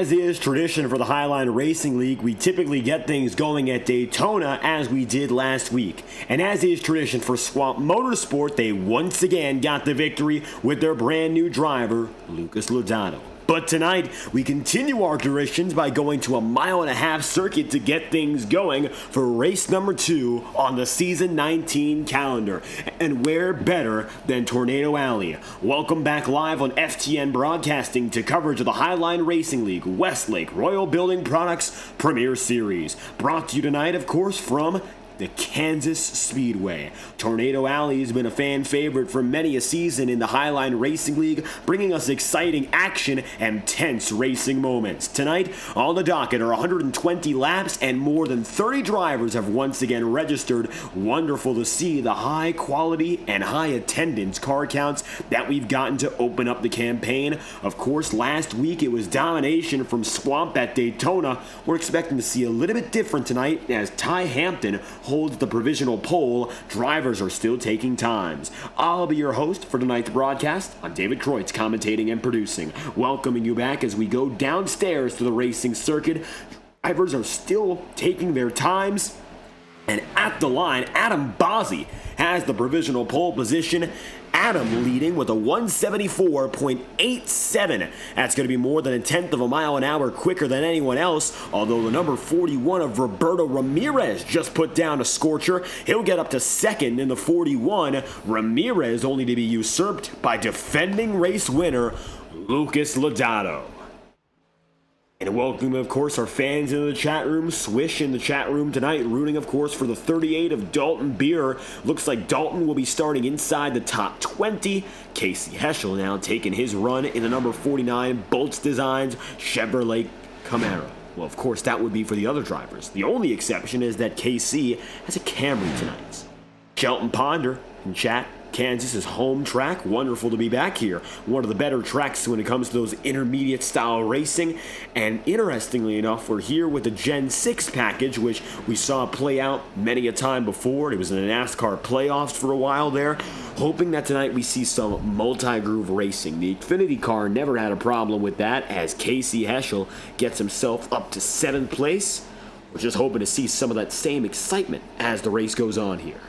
As is tradition for the Highline Racing League, we typically get things going at Daytona as we did last week. And as is tradition for Swamp Motorsport, they once again got the victory with their brand new driver, Lucas Lodato. But tonight, we continue our traditions by going to a 1.5-mile circuit to get things going for race number 2 on the season 19 calendar. And where better than Tornado Alley? Welcome back live on FTN Broadcasting to coverage of the Highline Racing League Westlake Royal Building Products Premier Series. Brought to you tonight, of course, from the Kansas Speedway. Tornado Alley has been a fan favorite for many a season in the Highline Racing League, bringing us exciting action and tense racing moments. Tonight, on the docket are 120 laps and more than 30 drivers have once again registered. Wonderful to see the high quality and high attendance car counts that we've gotten to open up the campaign. Of course, last week it was domination from Swamp at Daytona. We're expecting to see a little bit different tonight as Ty Hampton holds the provisional pole. Drivers are still taking times. I'll be your host for tonight's broadcast. I'm David Kreutz, commentating and producing. Welcoming you back as we go downstairs to the racing circuit. Drivers are still taking their times. And at the line, Adam Bozzi has the provisional pole position. Adam leading with a 174.87. That's going to be more than 1/10 of a mile an hour quicker than anyone else, although the number 41 of Roberto Ramirez just put down a scorcher. He'll get up to second in the 41. Ramirez only to be usurped by defending race winner Lucas Lodato. And welcome, of course, our fans in the chat room. Swish in the chat room tonight, rooting, of course, for the 38 of Dalton Beer. Looks like Dalton will be starting inside the top 20. Casey Heschel now taking his run in the number 49 Bolts Designs Chevrolet Camaro. Well, of course, that would be for the other drivers. The only exception is that KC has a Camry tonight. Shelton Ponder in chat. Kansas is home track. Wonderful to be back here. One of the better tracks when it comes to those intermediate style racing. And interestingly enough, we're here with the Gen 6 package, which we saw play out many a time before. It was in the NASCAR playoffs for a while there. Hoping that tonight we see some multi-groove racing. The Xfinity car never had a problem with that as Casey Heschel gets himself up to 7th place. We're just hoping to see some of that same excitement as the race goes on here.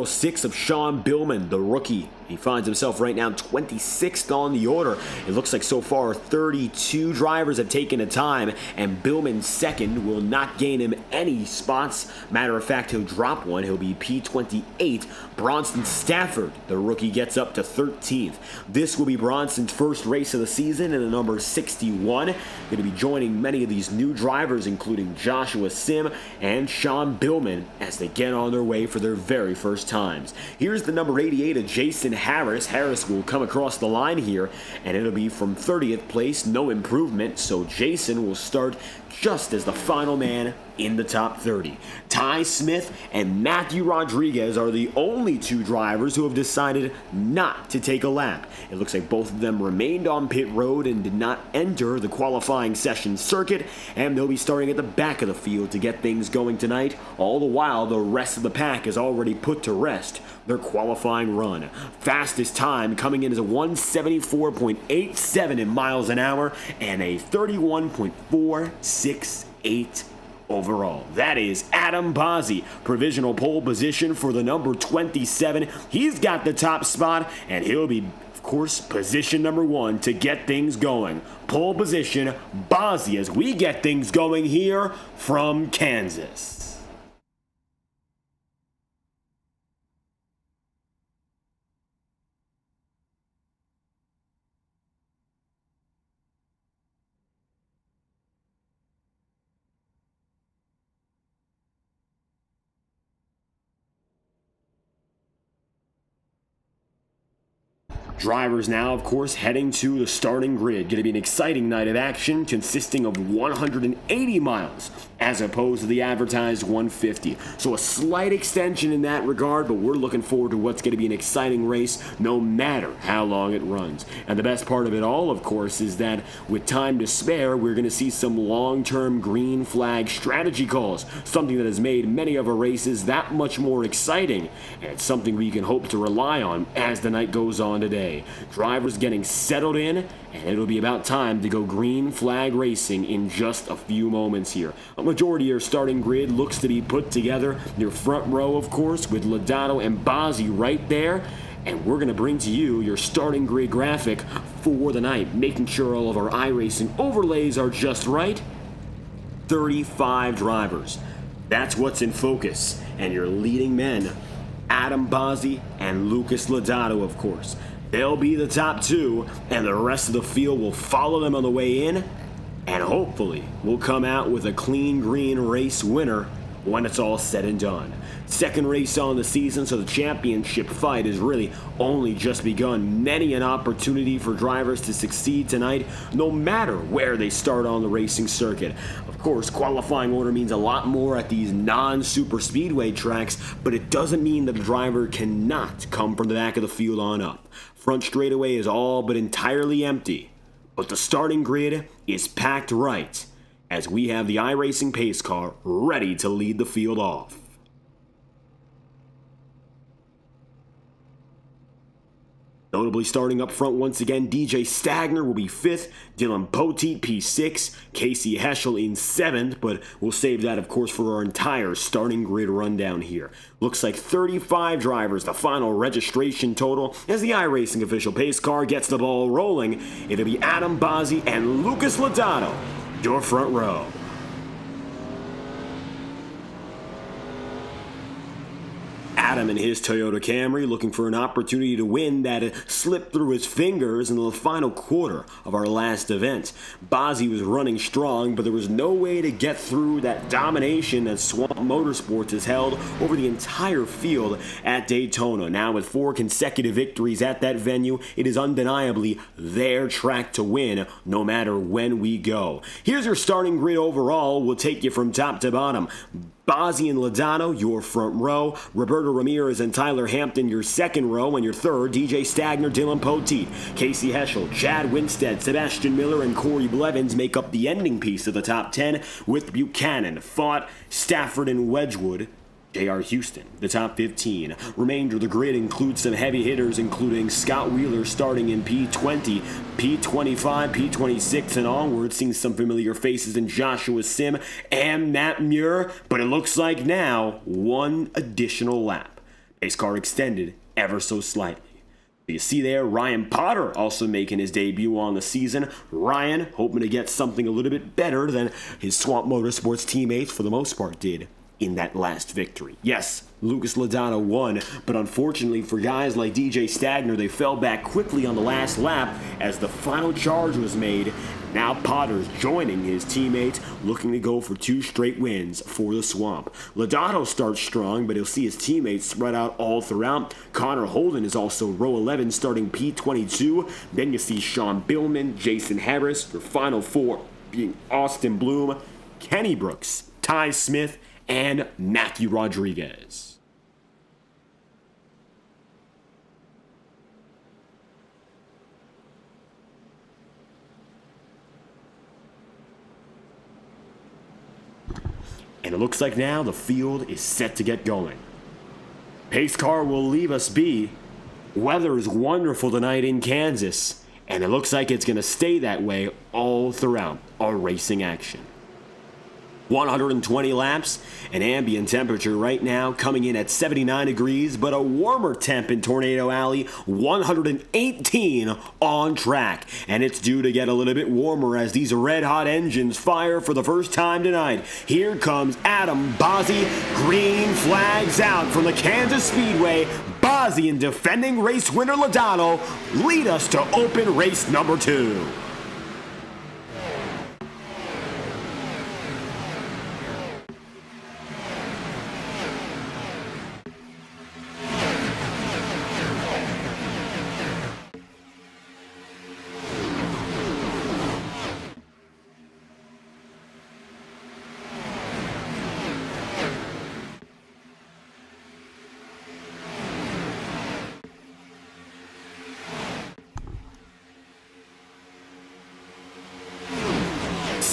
06 of Sean Billman, the rookie. He finds himself right now 26th on the order. It looks like so far 32 drivers have taken a time, and Billman's second will not gain him any spots. Matter of fact, he'll drop one. He'll be P28. Bronson Stafford, the rookie, gets up to 13th. This will be Bronson's first race of the season in the number 61. Going to be joining many of these new drivers, including Joshua Sim and Sean Billman, as they get on their way for their very first times. Here's the number 88 of Jason Harris. Harris will come across the line here, and it'll be from 30th place, no improvement, so Jason will start just as the final man in the top 30. Ty Smith and Matthew Rodriguez are the only two drivers who have decided not to take a lap. It looks like both of them remained on pit road and did not enter the qualifying session circuit, and they'll be starting at the back of the field to get things going tonight. All the while, the rest of the pack is already put to rest their qualifying run. Fastest time coming in is a 174.87 in miles an hour and a 31.468 overall. That is Adam Bozzi, provisional pole position for the number 27. He's got the top spot, and he'll be, of course, position number 1 to get things going. Pole position, Bozzi, as we get things going here from Kansas. Drivers now, of course, heading to the starting grid. Going to be an exciting night of action consisting of 180 miles as opposed to the advertised 150. So a slight extension in that regard, but we're looking forward to what's going to be an exciting race no matter how long it runs. And the best part of it all, of course, is that with time to spare, we're going to see some long-term green flag strategy calls, something that has made many of our races that much more exciting, and it's something we can hope to rely on as the night goes on today. way. Drivers getting settled in, and it'll be about time to go green flag racing in just a few moments here. A majority of your starting grid looks to be put together. Your front row, of course, with Lodato and Bozzi right there. And we're going to bring to you your starting grid graphic for the night, making sure all of our iRacing overlays are just right. 35 drivers. That's what's in focus. And your leading men, Adam Bozzi and Lucas Lodato, of course. They'll be the top two, and the rest of the field will follow them on the way in, and hopefully we'll come out with a clean green race winner when it's all said and done. Second race on the season, so the championship fight has really only just begun. Many an opportunity for drivers to succeed tonight, no matter where they start on the racing circuit. Of course, qualifying order means a lot more at these non-superspeedway tracks, but it doesn't mean that the driver cannot come from the back of the field on up. Front straightaway is all but entirely empty, but the starting grid is packed right, as we have the iRacing pace car ready to lead the field off. Notably starting up front once again, DJ Stagner will be 5th, Dylan Poteet P6, Casey Heschel in 7th, but we'll save that, of course, for our entire starting grid rundown here. Looks like 35 drivers, the final registration total, as the iRacing official pace car gets the ball rolling. It'll be Adam Bozzi and Lucas Lodato, your front row. Adam in his Toyota Camry looking for an opportunity to win that slipped through his fingers in the final quarter of our last event. Bozzi was running strong, but there was no way to get through that domination that Swamp Motorsports has held over the entire field at Daytona. Now with 4 consecutive victories at that venue, it is undeniably their track to win no matter when we go. Here's your starting grid overall. We'll take you from top to bottom. Bozzi and Lodato, your front row. Roberto Ramirez and Tyler Hampton, your second row. And your third, DJ Stagner, Dylan Poteet. Casey Heschel, Chad Winstead, Sebastian Miller, and Corey Blevins make up the ending piece of the top 10, with Buchanan, Fott, Stafford, and Wedgwood. J.R. Houston, the top 15. Remainder of the grid includes some heavy hitters, including Scott Wheeler starting in P20, P25, P26, and onward. Seeing some familiar faces in Joshua Sim and Matt Muir, but it looks like now one additional lap. Pace car extended ever so slightly. You see there, Ryan Potter also making his debut on the season. Ryan hoping to get something a little bit better than his Swamp Motorsports teammates for the most part did in that last victory. Yes, Lucas Lodato won, but unfortunately for guys like DJ Stagner, they fell back quickly on the last lap as the final charge was made. Now Potter's joining his teammates, looking to go for 2 straight wins for the Swamp. Lodato starts strong, but he'll see his teammates spread out all throughout. Connor Holden is also row 11, starting P22. Then you see Sean Billman, Jason Harris, your final 4 being Austin Bloom, Kenny Brooks, Ty Smith, and Matthew Rodriguez. And it looks like now the field is set to get going. Pace car will leave us be. Weather is wonderful tonight in Kansas, and it looks like it's going to stay that way all throughout our racing action. 120 laps, an ambient temperature right now coming in at 79 degrees, but a warmer temp in Tornado Alley, 118 on track. And it's due to get a little bit warmer as these red-hot engines fire for the first time tonight. Here comes Adam Bozzi, green flags out from the Kansas Speedway. Bozzi and defending race winner Lodato lead us to open race number 2.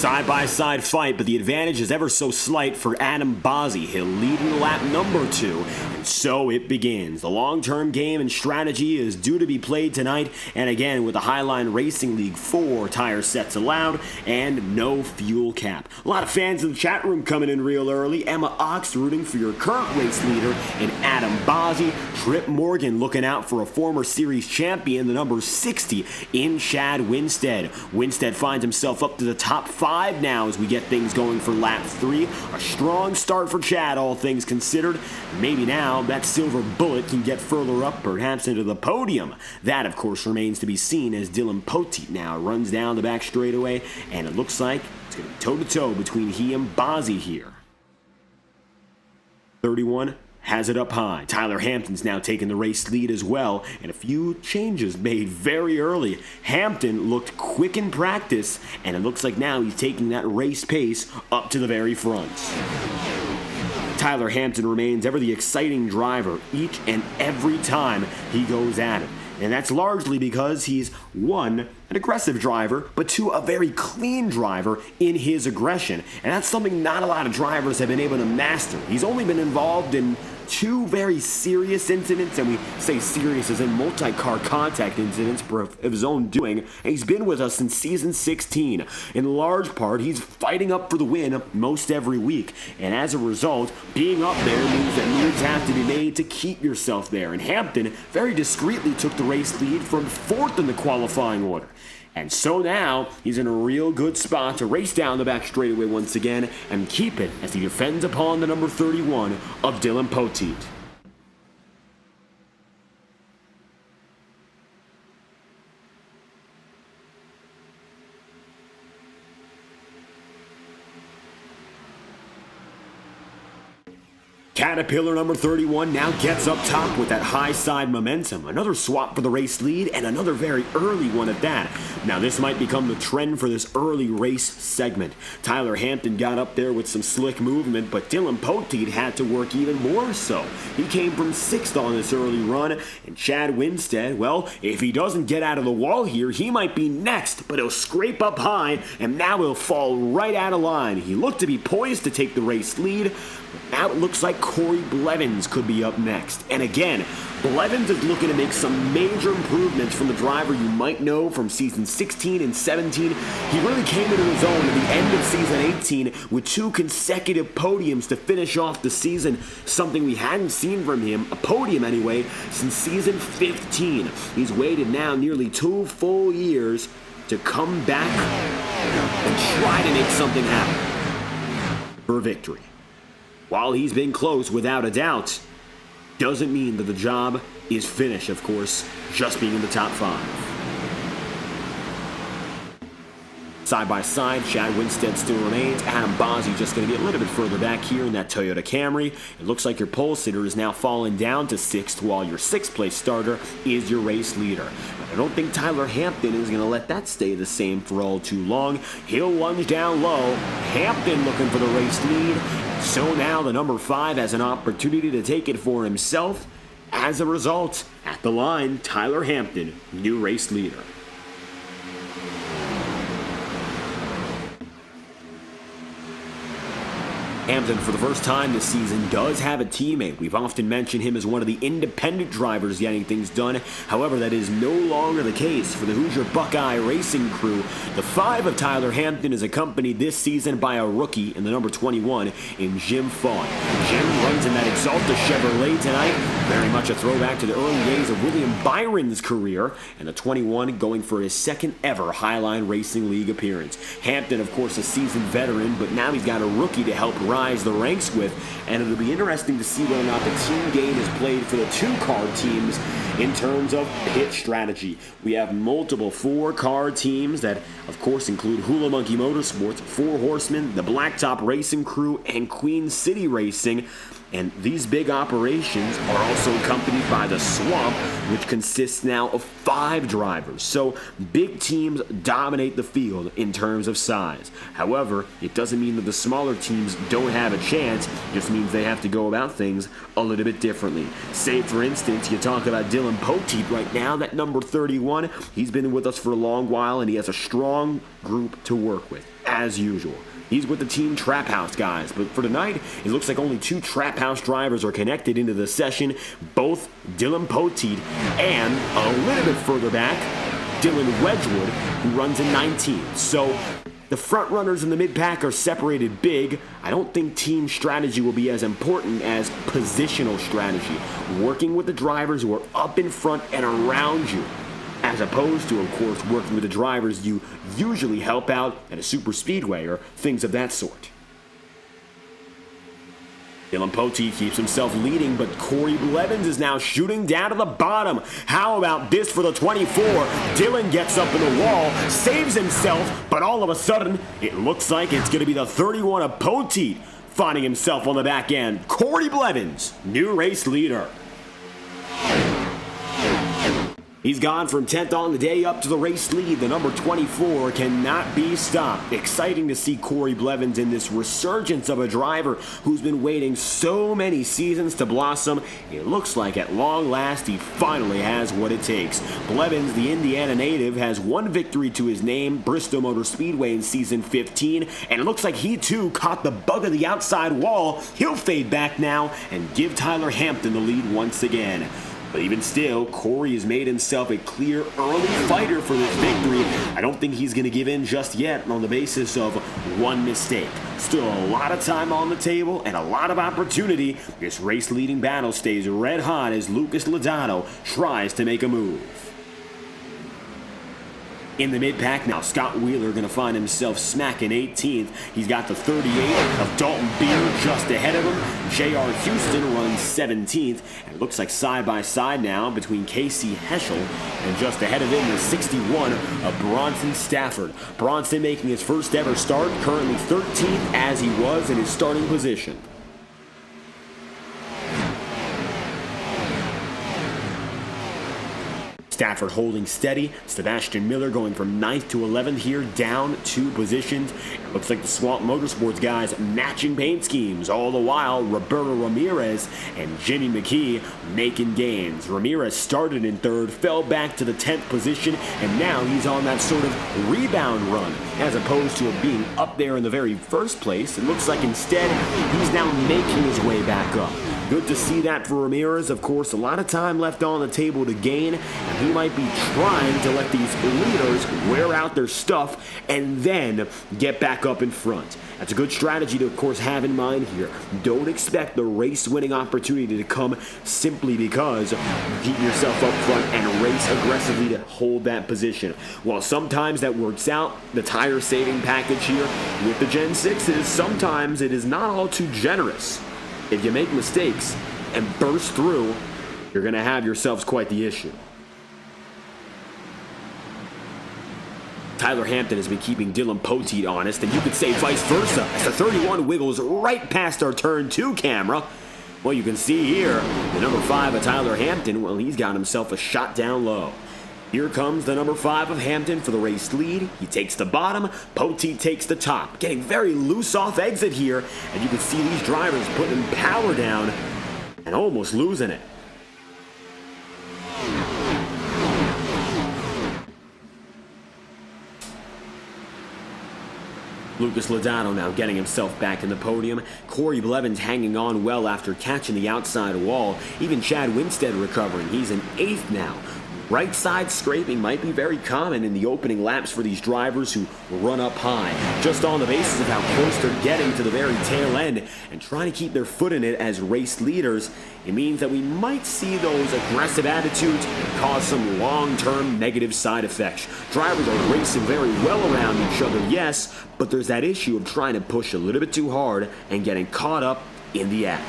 Side-by-side fight, but the advantage is ever so slight for Adam Bozzi. He'll lead in lap number 2, and so it begins. The long-term game and strategy is due to be played tonight, and again with the Highline Racing League 4 tire sets allowed and no fuel cap. A lot of fans in the chat room coming in real early. Emma Ox rooting for your current race leader in Adam Bozzi. Trip Morgan looking out for a former series champion, the number 60 in Chad Winstead. Winstead finds himself up to the top 5 now as we get things going for lap 3. A strong start for Chad, all things considered. Maybe now that silver bullet can get further up, perhaps into the podium. That, of course, remains to be seen as Dylan Poteet now runs down the back straightaway, and it looks like it's going to be toe-to-toe between he and Bozzi here. 31 has it up high. Tyler Hampton's now taking the race lead as well, and a few changes made very early. Hampton looked quick in practice, and it looks like now he's taking that race pace up to the very front. Tyler Hampton remains ever the exciting driver each and every time he goes at it. And that's largely because he's, 1, an aggressive driver, but 2, a very clean driver in his aggression. And that's something not a lot of drivers have been able to master. He's only been involved in 2 very serious incidents, and we say serious as in multi-car contact incidents of his own doing, and he's been with us since season 16. In large part, he's fighting up for the win most every week, and as a result, being up there means that moves have to be made to keep yourself there, and Hampton very discreetly took the race lead from 4th in the qualifying order. And so now, he's in a real good spot to race down the back straightaway once again and keep it as he defends upon the number 31 of Dylan Poteet. Caterpillar number 31 now gets up top with that high side momentum. Another swap for the race lead, and another very early one at that. Now this might become the trend for this early race segment. Tyler Hampton got up there with some slick movement, but Dylan Poteet had to work even more so. He came from 6th on this early run, and Chad Winstead, well, if he doesn't get out of the wall here, he might be next, but he'll scrape up high, and now he'll fall right out of line. He looked to be poised to take the race lead, but now it looks like Corey Blevins could be up next. And again, Blevins is looking to make some major improvements from the driver you might know from season 16 and 17. He really came into his own at the end of season 18 with 2 consecutive podiums to finish off the season, something we hadn't seen from him, a podium anyway, since season 15. He's waited now nearly 2 full years to come back and try to make something happen for victory. While he's been close, without a doubt, doesn't mean that the job is finished, of course, just being in the top 5. Side by side, Chad Winstead still remains. Adam Bozzi just going to be a little bit further back here in that Toyota Camry. It looks like your pole sitter is now falling down to 6th, while your 6th place starter is your race leader. But I don't think Tyler Hampton is going to let that stay the same for all too long. He'll lunge down low. Hampton looking for the race lead. So now the number 5 has an opportunity to take it for himself. As a result, at the line, Tyler Hampton, new race leader. Hampton, for the first time this season, does have a teammate. We've often mentioned him as one of the independent drivers getting things done. However, that is no longer the case for the Hoosier Buckeye Racing crew. The 5 of Tyler Hampton is accompanied this season by a rookie in the number 21 in Jim Fawn. Jim runs in that Exalta Chevrolet tonight. Very much a throwback to the early days of William Byron's career. And the 21 going for his 2nd ever Highline Racing League appearance. Hampton, of course, a seasoned veteran, but now he's got a rookie to help rise the ranks with, and it'll be interesting to see whether or not the team game is played for the 2-car teams in terms of pit strategy. We have multiple 4-car teams that, of course, include Hula Monkey Motorsports, 4 Horsemen, the Blacktop Racing Crew, and Queen City Racing. And these big operations are also accompanied by the Swamp, which consists now of 5 drivers. So big teams dominate the field in terms of size. However, it doesn't mean that the smaller teams don't have a chance. It just means they have to go about things a little bit differently. Say, for instance, you talk about Dylan Poteet right now, that number 31. He's been with us for a long while, and he has a strong group to work with. as usual. He's with the Team Trap House guys, but for tonight, it looks like only 2 Trap House drivers are connected into the session, both Dylan Poteet and, a little bit further back, Dylan Wedgwood, who runs in 19th. So the front runners in the mid-pack are separated big. I don't think team strategy will be as important as positional strategy, working with the drivers who are up in front and around you, as opposed to, of course, working with the drivers you usually help out at a super speedway or things of that sort. Dylan Poteet keeps himself leading, but Corey Blevins is now shooting down to the bottom. How about this for the 24? Dylan gets up in the wall, saves himself, but all of a sudden, it looks like it's going to be the 31 of Poteet finding himself on the back end. Corey Blevins, new race leader. He's gone from 10th on the day up to the race lead. The number 24 cannot be stopped. Exciting to see Corey Blevins in this resurgence of a driver who's been waiting so many seasons to blossom. It looks like at long last he finally has what it takes. Blevins, the Indiana native, has 1 victory to his name, Bristol Motor Speedway in season 15, and it looks like he too caught the bug of the outside wall. He'll fade back now and give Tyler Hampton the lead once again. But even still, Corey has made himself a clear early fighter for this victory. I don't think he's going to give in just yet on the basis of 1 mistake. Still a lot of time on the table and a lot of opportunity. This race-leading battle stays red hot as Lucas Lodato tries to make a move. In the mid-pack now, Scott Wheeler going to find himself smacking 18th. He's got the 38 of Dalton Beer just ahead of him. J.R. Houston runs 17th. And it looks like side-by-side now between Casey Heschel and just ahead of him the 61 of Bronson Stafford. Bronson making his first ever start, currently 13th as he was in his starting position. Stafford holding steady. Sebastian Miller going from 9th to 11th here, down 2 positions. It looks like the Swamp Motorsports guys matching paint schemes. All the while, Roberto Ramirez and Jimmy McKee making gains. Ramirez started in 3rd, fell back to the 10th position, and now he's on that sort of rebound run. As opposed to it being up there in the very first place, it looks like instead he's now making his way back up. Good to see that for Ramirez. Of course, a lot of time left on the table to gain, and he might be trying to let these leaders wear out their stuff and then get back up in front. That's a good strategy to, of course, have in mind here. Don't expect the race-winning opportunity to come simply because you keep yourself up front and race aggressively to hold that position. While sometimes that works out, the tire-saving package here with the Gen 6s, sometimes it is not all too generous. If you make mistakes and burst through, you're going to have yourselves quite the issue. Tyler Hampton has been keeping Dylan Poteet honest, and you could say vice versa, as the 31 wiggles right past our turn 2 camera. Well, you can see here, the number 5 of Tyler Hampton, well, he's got himself a shot down low. Here comes the number 5 of Hampton for the race lead. He takes the bottom, Poteet takes the top. Getting very loose off exit here, and you can see these drivers putting power down and almost losing it. Lucas Lodato now getting himself back in the podium. Corey Blevins hanging on well after catching the outside wall. Even Chad Winstead recovering. He's in 8th now. Right side scraping might be very common in the opening laps for these drivers who run up high, just on the basis of how close they're getting to the very tail end and trying to keep their foot in it as race leaders. It means that we might see those aggressive attitudes cause some long-term negative side effects. Drivers are racing very well around each other, yes, but there's that issue of trying to push a little bit too hard and getting caught up in the act.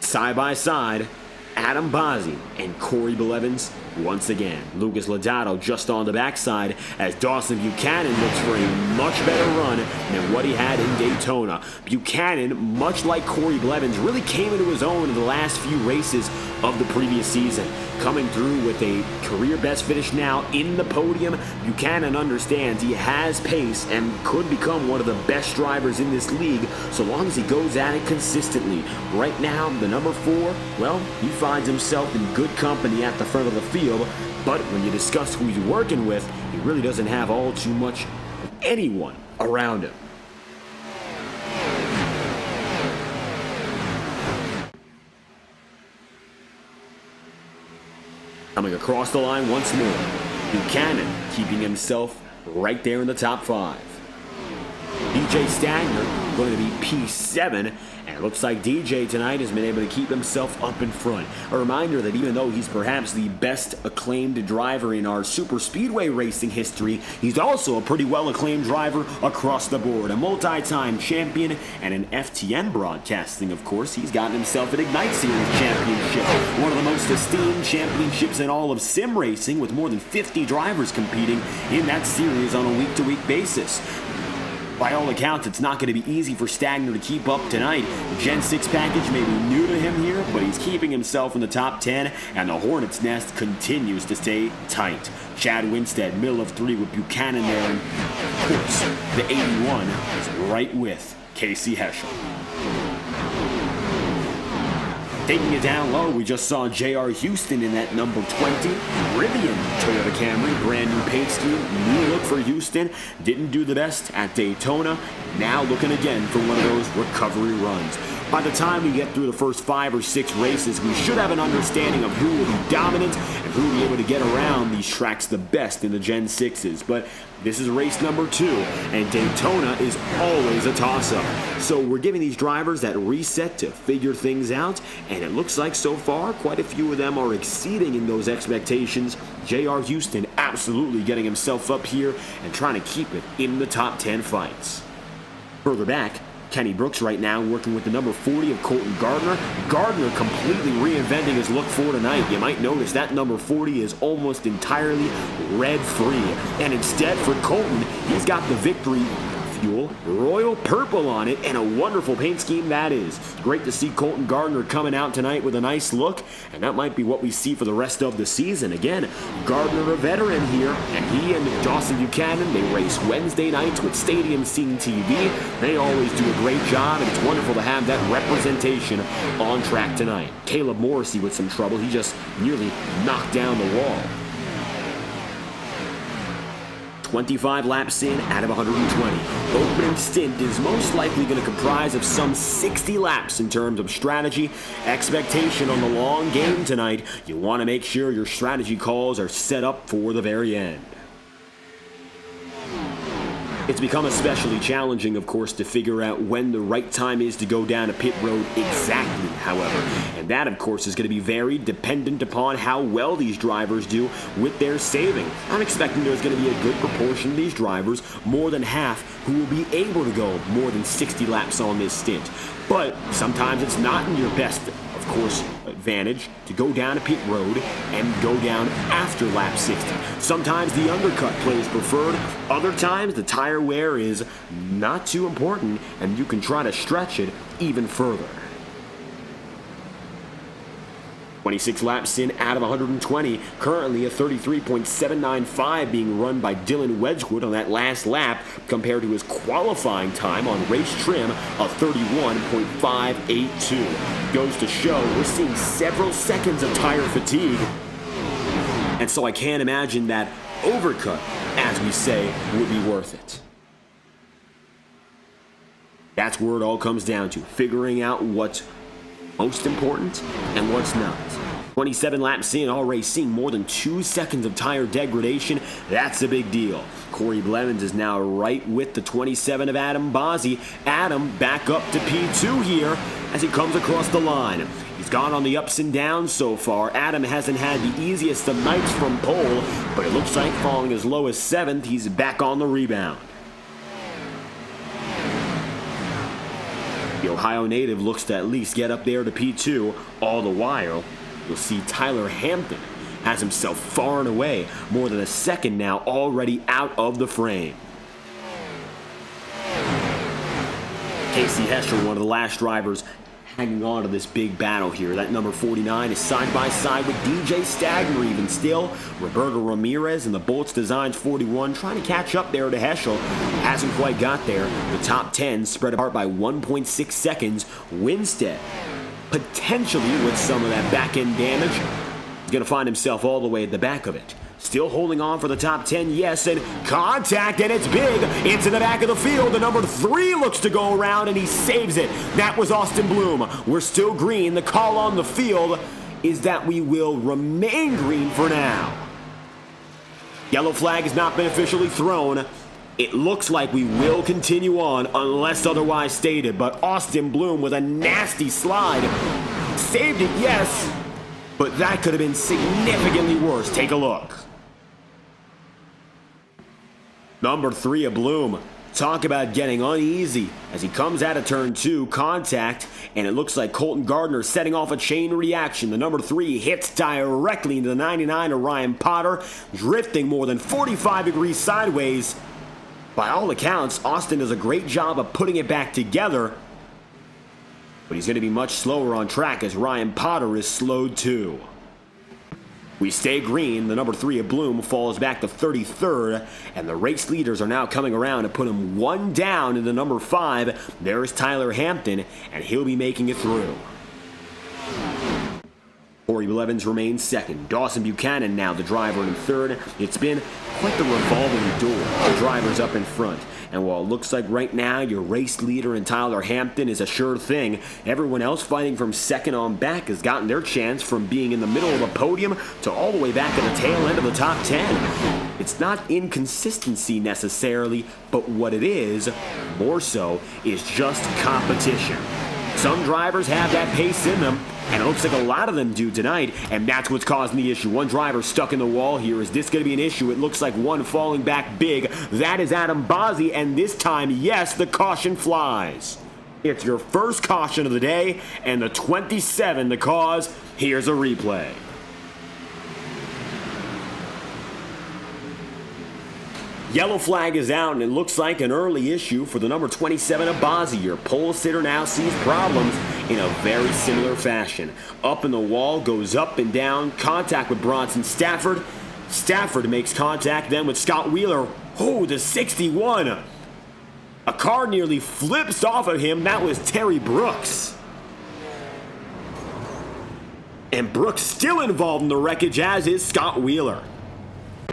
Side by side, Adam Bozzi and Corey Blevins once again. Lucas Lodato just on the backside as Dawson Buchanan looks for a much better run than what he had in Daytona. Buchanan, much like Corey Blevins, really came into his own in the last few races of the previous season. Coming through with a career best finish now in the podium, Buchanan understands he has pace and could become one of the best drivers in this league so long as he goes at it consistently. Right now, the number 4, well, he finds himself in good company at the front of the field, but when you discuss who he's working with, he really doesn't have all too much of anyone around him. Coming across the line once more, Buchanan keeping himself right there in the top 5. DJ Stagner going to be P7, and it looks like DJ tonight has been able to keep himself up in front. A reminder that even though he's perhaps the best acclaimed driver in our superspeedway racing history, he's also a pretty well acclaimed driver across the board. A multi-time champion and an FTN broadcasting, of course. He's gotten himself an Ignite Series championship, one of the most esteemed championships in all of sim racing, with more than 50 drivers competing in that series on a week-to-week basis. By all accounts, it's not going to be easy for Stagner to keep up tonight. The Gen 6 package may be new to him here, but he's keeping himself in the top 10, and the Hornet's Nest continues to stay tight. Chad Winstead, middle of 3 with Buchanan there, and of course, the 81 is right with Casey Heschel. Taking it down low, we just saw J.R. Houston in that number 20 Rivian Toyota Camry, brand new paint scheme, new look for Houston. Didn't do the best at Daytona, now looking again for one of those recovery runs. By the time we get through the first 5 or 6 races, we should have an understanding of who will be dominant and who will be able to get around these tracks the best in the Gen 6s. But this is race number 2, and Daytona is always a toss-up. So we're giving these drivers that reset to figure things out, and it looks like so far quite a few of them are exceeding in those expectations. J.R. Houston absolutely getting himself up here and trying to keep it in the top 10 fights. Further back, Kenny Brooks right now working with the number 40 of Colton Gardner. Gardner completely reinventing his look for tonight. You might notice that number 40 is almost entirely red-free. And instead for Colton, he's got the victory fuel, royal purple on it, and a wonderful paint scheme that is. Great to see Colton Gardner coming out tonight with a nice look, and that might be what we see for the rest of the season. Again, Gardner a veteran here, and he and Dawson Buchanan, they race Wednesday nights with Stadium Scene TV. They always do a great job, and it's wonderful to have that representation on track tonight. Caleb Morrissey with some trouble. He just nearly knocked down the wall. 25 laps in out of 120. Opening stint is most likely going to comprise of some 60 laps in terms of strategy. Expectation on the long game tonight, you want to make sure your strategy calls are set up for the very end. It's become especially challenging, of course, to figure out when the right time is to go down a pit road exactly, however. And that, of course, is going to be very dependent upon how well these drivers do with their saving. I'm expecting there's going to be a good proportion of these drivers, more than half, who will be able to go more than 60 laps on this stint. But sometimes it's not in your best, of course, advantage to go down a pit road and go down after lap 60. Sometimes the undercut play is preferred. Other times the tire wear is not too important and you can try to stretch it even further. 26 laps in out of 120. Currently a 33.795 being run by Dylan Wedgwood on that last lap compared to his qualifying time on race trim of 31.582. Goes to show we're seeing several seconds of tire fatigue. And so I can't imagine that overcut, as we say, would be worth it. That's where it all comes down to, figuring out what's most important and what's not. 27 laps in, already seeing more than 2 seconds of tire degradation. That's a big deal. Corey Blevins is now right with the 27 of Adam Bozzi. Adam back up to P2 here as he comes across the line. He's gone on the ups and downs so far. Adam hasn't had the easiest of nights from pole, but it looks like falling as low as 7th, he's back on the rebound. The Ohio native looks to at least get up there to P2. All the while, you'll see Tyler Hampton has himself far and away, more than a second now, already out of the frame. Casey Heschel, one of the last drivers hanging on to this big battle here. That number 49 is side by side with DJ Stagner even still. Roberto Ramirez and the Bolts Designs 41 trying to catch up there to Heschel. Hasn't quite got there. The top 10 spread apart by 1.6 seconds. Winstead, potentially with some of that back end damage, is going to find himself all the way at the back of it. Still holding on for the top 10, yes, and contact, and it's big. It's in the back of the field. The number 3 looks to go around, and he saves it. That was Austin Bloom. We're still green. The call on the field is that we will remain green for now. Yellow flag has not been officially thrown. It looks like we will continue on unless otherwise stated, but Austin Bloom with a nasty slide. Saved it, yes, but that could have been significantly worse. Take a look. Number 3 of Bloom. Talk about getting uneasy as he comes out of turn 2, contact, and it looks like Colton Gardner setting off a chain reaction. The number 3 hits directly into the 99 of Ryan Potter, drifting more than 45 degrees sideways. By all accounts, Austin does a great job of putting it back together, but he's going to be much slower on track as Ryan Potter is slowed too. We stay green. The number 3 of Bloom falls back to 33rd, and the race leaders are now coming around to put him 1 down in the number 5. There's Tyler Hampton, and he'll be making it through. Corey Blevins remains second. Dawson Buchanan now the driver in third. It's been quite the revolving door. The driver's up in front. And while it looks like right now your race leader in Tyler Hampton is a sure thing, everyone else fighting from second on back has gotten their chance from being in the middle of a podium to all the way back at the tail end of the top 10. It's not inconsistency necessarily, but what it is, more so, is just competition. Some drivers have that pace in them, and it looks like a lot of them do tonight, and that's what's causing the issue. One driver stuck in the wall here. Is this going to be an issue? It looks like one falling back big. That is Adam Bozzi, and this time, yes, the caution flies. It's your first caution of the day, and the 27 the cause. Here's a replay. Yellow flag is out, and it looks like an early issue for the number 27 of Bozzi. Your pole sitter now sees problems in a very similar fashion. Up in the wall, goes up and down, contact with Bronson Stafford. Stafford makes contact then with Scott Wheeler. Oh, the 61. A car nearly flips off of him. That was Terry Brooks. And Brooks still involved in the wreckage, as is Scott Wheeler.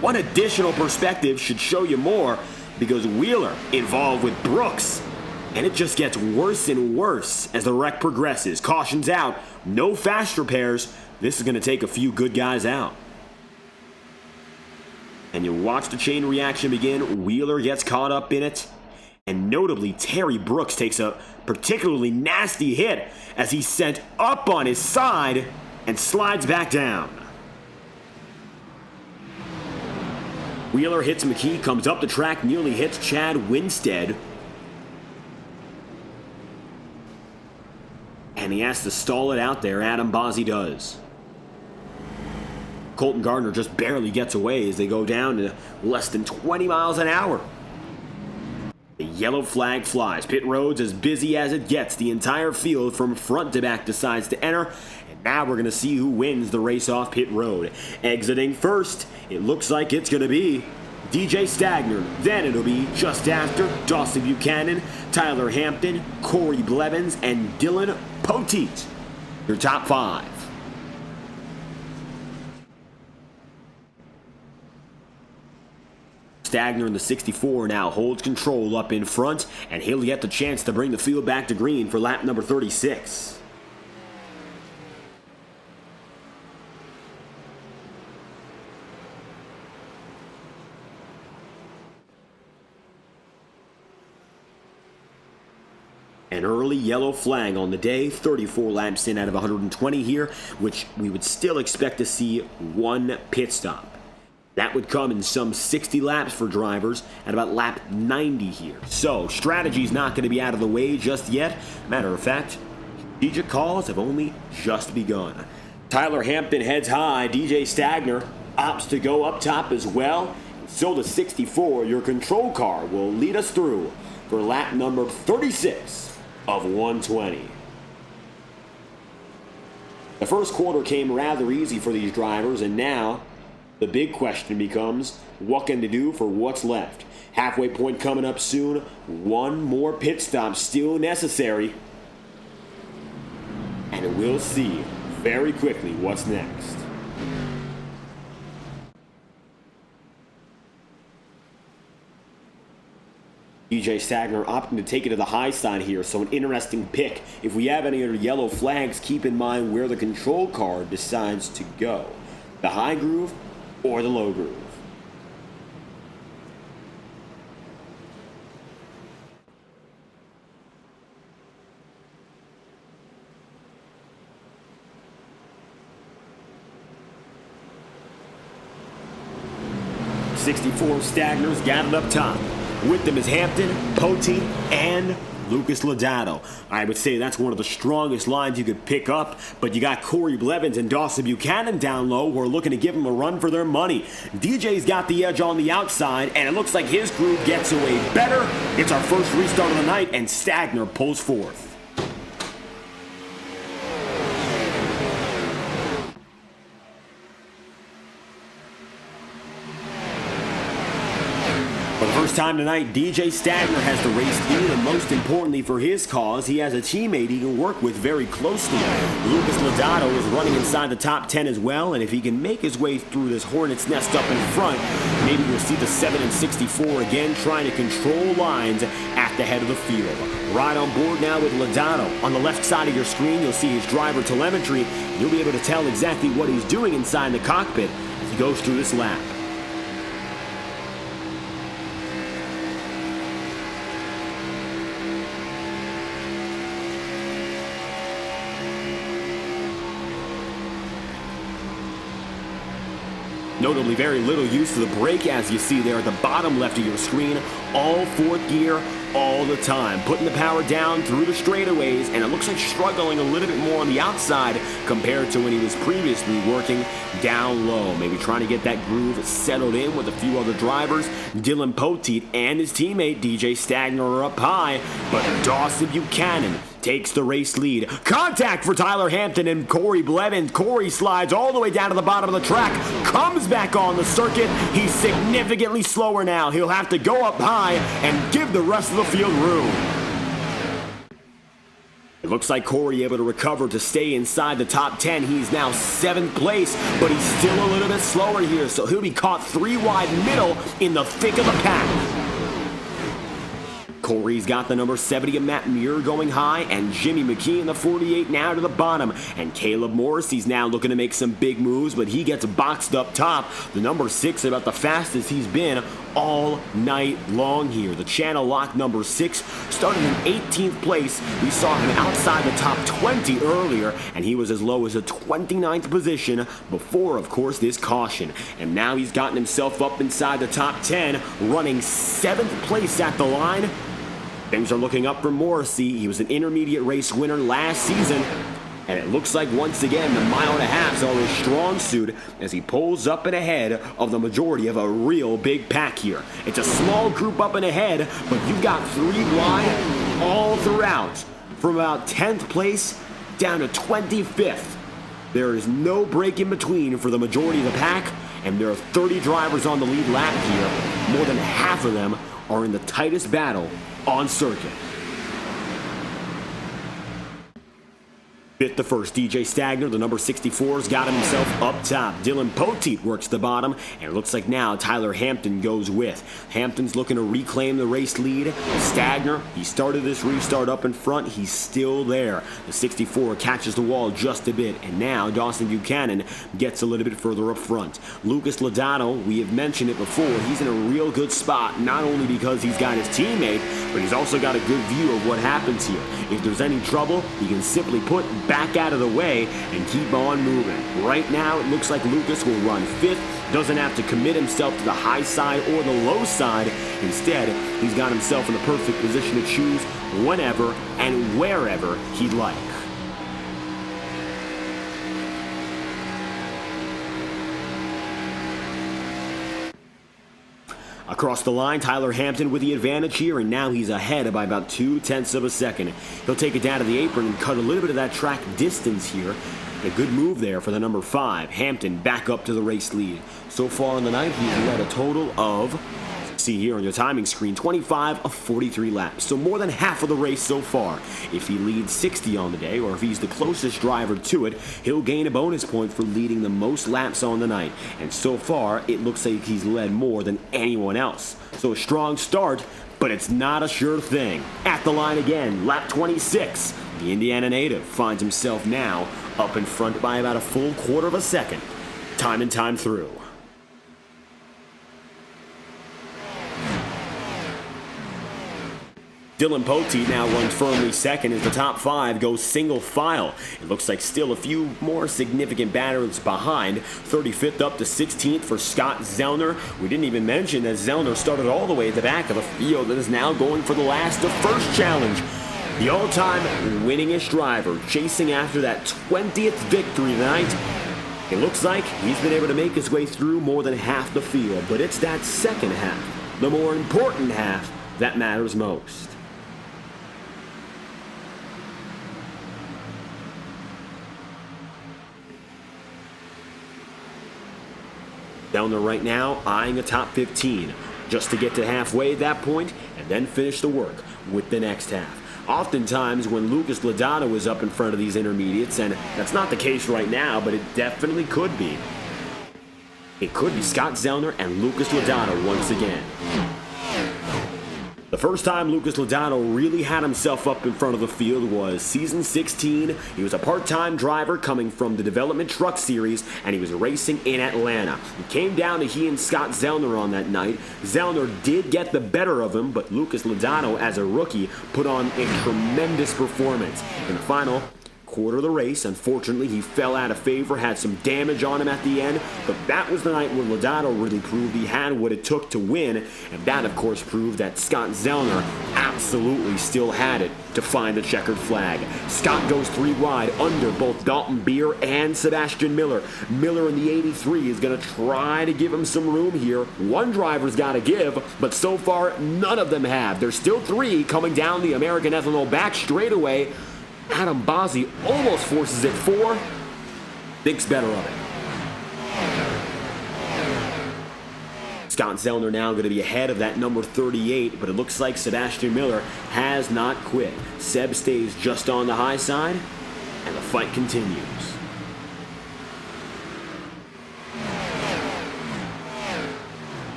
One additional perspective should show you more, because Wheeler involved with Brooks, and it just gets worse and worse as the wreck progresses. Caution's out, no fast repairs. This is going to take a few good guys out. And you watch the chain reaction begin. Wheeler gets caught up in it, and notably Terry Brooks takes a particularly nasty hit as he's sent up on his side and slides back down. Wheeler hits McKee, comes up the track, nearly hits Chad Winstead. And he has to stall it out there. Adam Bozzi does. Colton Gardner just barely gets away as they go down to less than 20 miles an hour. The yellow flag flies. Pit road's as busy as it gets. The entire field from front to back decides to enter. And now we're going to see who wins the race off pit road. Exiting first, it looks like it's going to be DJ Stagner. Then it'll be just after Dawson Buchanan, Tyler Hampton, Corey Blevins, and Dylan Poteet. Your top 5. Stagner in the 64 now holds control up in front, and he'll get the chance to bring the field back to green for lap number 36. An early yellow flag on the day, 34 laps in out of 120 here, which we would still expect to see one pit stop. That would come in some 60 laps for drivers at about lap 90 here. So, strategy's not going to be out of the way just yet. Matter of fact, strategic calls have only just begun. Tyler Hampton heads high. DJ Stagner opts to go up top as well. So the 64, your control car, will lead us through for lap number 36 of 120. The first quarter came rather easy for these drivers, and now the big question becomes, what can they do for what's left? Halfway point coming up soon. One more pit stop still necessary. And we'll see very quickly what's next. DJ Stagner opting to take it to the high side here, so an interesting pick. If we have any other yellow flags, keep in mind where the control car decides to go. The high groove or the low groove. '64 Stagners got it up top. With them is Hampton, Poteet, and Lucas Lodato. I would say that's one of the strongest lines you could pick up, but you got Corey Blevins and Dawson Buchanan down low who are looking to give them a run for their money. DJ's got the edge on the outside, and it looks like his group gets away better. It's our first restart of the night, and Stagner pulls fourth. First time tonight, DJ Stagner has the race lead, and most importantly for his cause, he has a teammate he can work with very closely. Lucas Lodato is running inside the top 10 as well, and if he can make his way through this hornet's nest up in front, maybe we'll see the 7 and 64 again trying to control lines at the head of the field. Right on board now with Lodato. On the left side of your screen, you'll see his driver telemetry. You'll be able to tell exactly what he's doing inside the cockpit as he goes through this lap. Notably very little use of the brake, as you see there at the bottom left of your screen. All fourth gear all the time. Putting the power down through the straightaways, and it looks like struggling a little bit more on the outside compared to when he was previously working down low. Maybe trying to get that groove settled in with a few other drivers. Dylan Poteet and his teammate DJ Stagner are up high, but Dawson Buchanan takes the race lead. Contact for Tyler Hampton and Corey Blevins. Corey slides all the way down to the bottom of the track, comes back on the circuit. He's significantly slower now. He'll have to go up high and give the rest of the field room. It looks like Corey able to recover to stay inside the top 10. He's now 7th place, but he's still a little bit slower here, so he'll be caught 3 wide middle in the thick of the pack. Corey's got the number 70 of Matt Muir going high, and Jimmy McKee in the 48 now to the bottom. And Caleb Morris, he's now looking to make some big moves, but he gets boxed up top. The number 6 about the fastest he's been all night long here. The channel lock number 6 started in 18th place. We saw him outside the top 20 earlier, and he was as low as a 29th position before, of course, this caution. And now he's gotten himself up inside the top 10, running 7th place at the line. Things are looking up for Morrissey. He was an intermediate race winner last season, and it looks like once again the mile and a halfs are his strong suit as he pulls up and ahead of the majority of a real big pack here. It's a small group up and ahead, but you've got 3 wide all throughout, from about 10th place down to 25th. There is no break in between for the majority of the pack, and there are 30 drivers on the lead lap here. More than half of them are in the tightest battle on circuit. Bit the first. DJ Stagner, the number 64's got himself up top. Dylan Poteet works the bottom, and it looks like now Tyler Hampton goes with. Hampton's looking to reclaim the race lead. Stagner, he started this restart up in front. He's still there. The 64 catches the wall just a bit, and now Dawson Buchanan gets a little bit further up front. Lucas Lodato, we have mentioned it before, he's in a real good spot, not only because he's got his teammate, but he's also got a good view of what happens here. If there's any trouble, he can simply put back out of the way and keep on moving. Right now, it looks like Lucas will run 5th, doesn't have to commit himself to the high side or the low side. Instead, he's got himself in the perfect position to choose whenever and wherever he'd like. Across the line, Tyler Hampton with the advantage here, and now he's ahead by about 0.2 of a second. He'll take it down to the apron and cut a little bit of that track distance here. A good move there for the number 5. Hampton back up to the race lead. So far on the night, he's led a total of, see here on your timing screen, 25 of 43 laps. So more than half of the race so far. If he leads 60 on the day, or if he's the closest driver to it, he'll gain a bonus point for leading the most laps on the night. And so far, it looks like he's led more than anyone else. So a strong start, but it's not a sure thing. At the line again, lap 26. The Indiana native finds himself now up in front by about a full quarter of a second. Time and time through. Dylan Poteet now runs firmly second as the top 5 goes single file. It looks like still a few more significant batters behind. 35th up to 16th for Scott Zellner. We didn't even mention that Zellner started all the way at the back of a field that is now going for the last of first challenge. The all-time winningest driver chasing after that 20th victory tonight. It looks like he's been able to make his way through more than half the field, but it's that second half, the more important half, that matters most. Down there right now, eyeing a top 15, just to get to halfway at that point and then finish the work with the next half. Oftentimes when Lucas Logano is up in front of these intermediates, and that's not the case right now, but it definitely could be. It could be Scott Zellner and Lucas Logano once again. The first time Lucas Logano really had himself up in front of the field was season 16. He was a part-time driver coming from the Development Truck Series, and he was racing in Atlanta. It came down to he and Scott Zellner on that night. Zellner did get the better of him, but Lucas Logano, as a rookie, put on a tremendous performance. In the final quarter of the race, unfortunately, he fell out of favor, had some damage on him at the end, but that was the night when Logano really proved he had what it took to win, and that, of course, proved that Scott Zellner absolutely still had it to find the checkered flag. Scott goes 3 wide under both Dalton Beer and Sebastian Miller. Miller in the 83 is going to try to give him some room here. One driver's got to give, but so far, none of them have. There's still 3 coming down the American Ethanol back straightaway. Adam Bozzi almost forces it 4. Thinks better of it. Scott Zellner now going to be ahead of that number 38, but it looks like Sebastian Miller has not quit. Seb stays just on the high side, and the fight continues.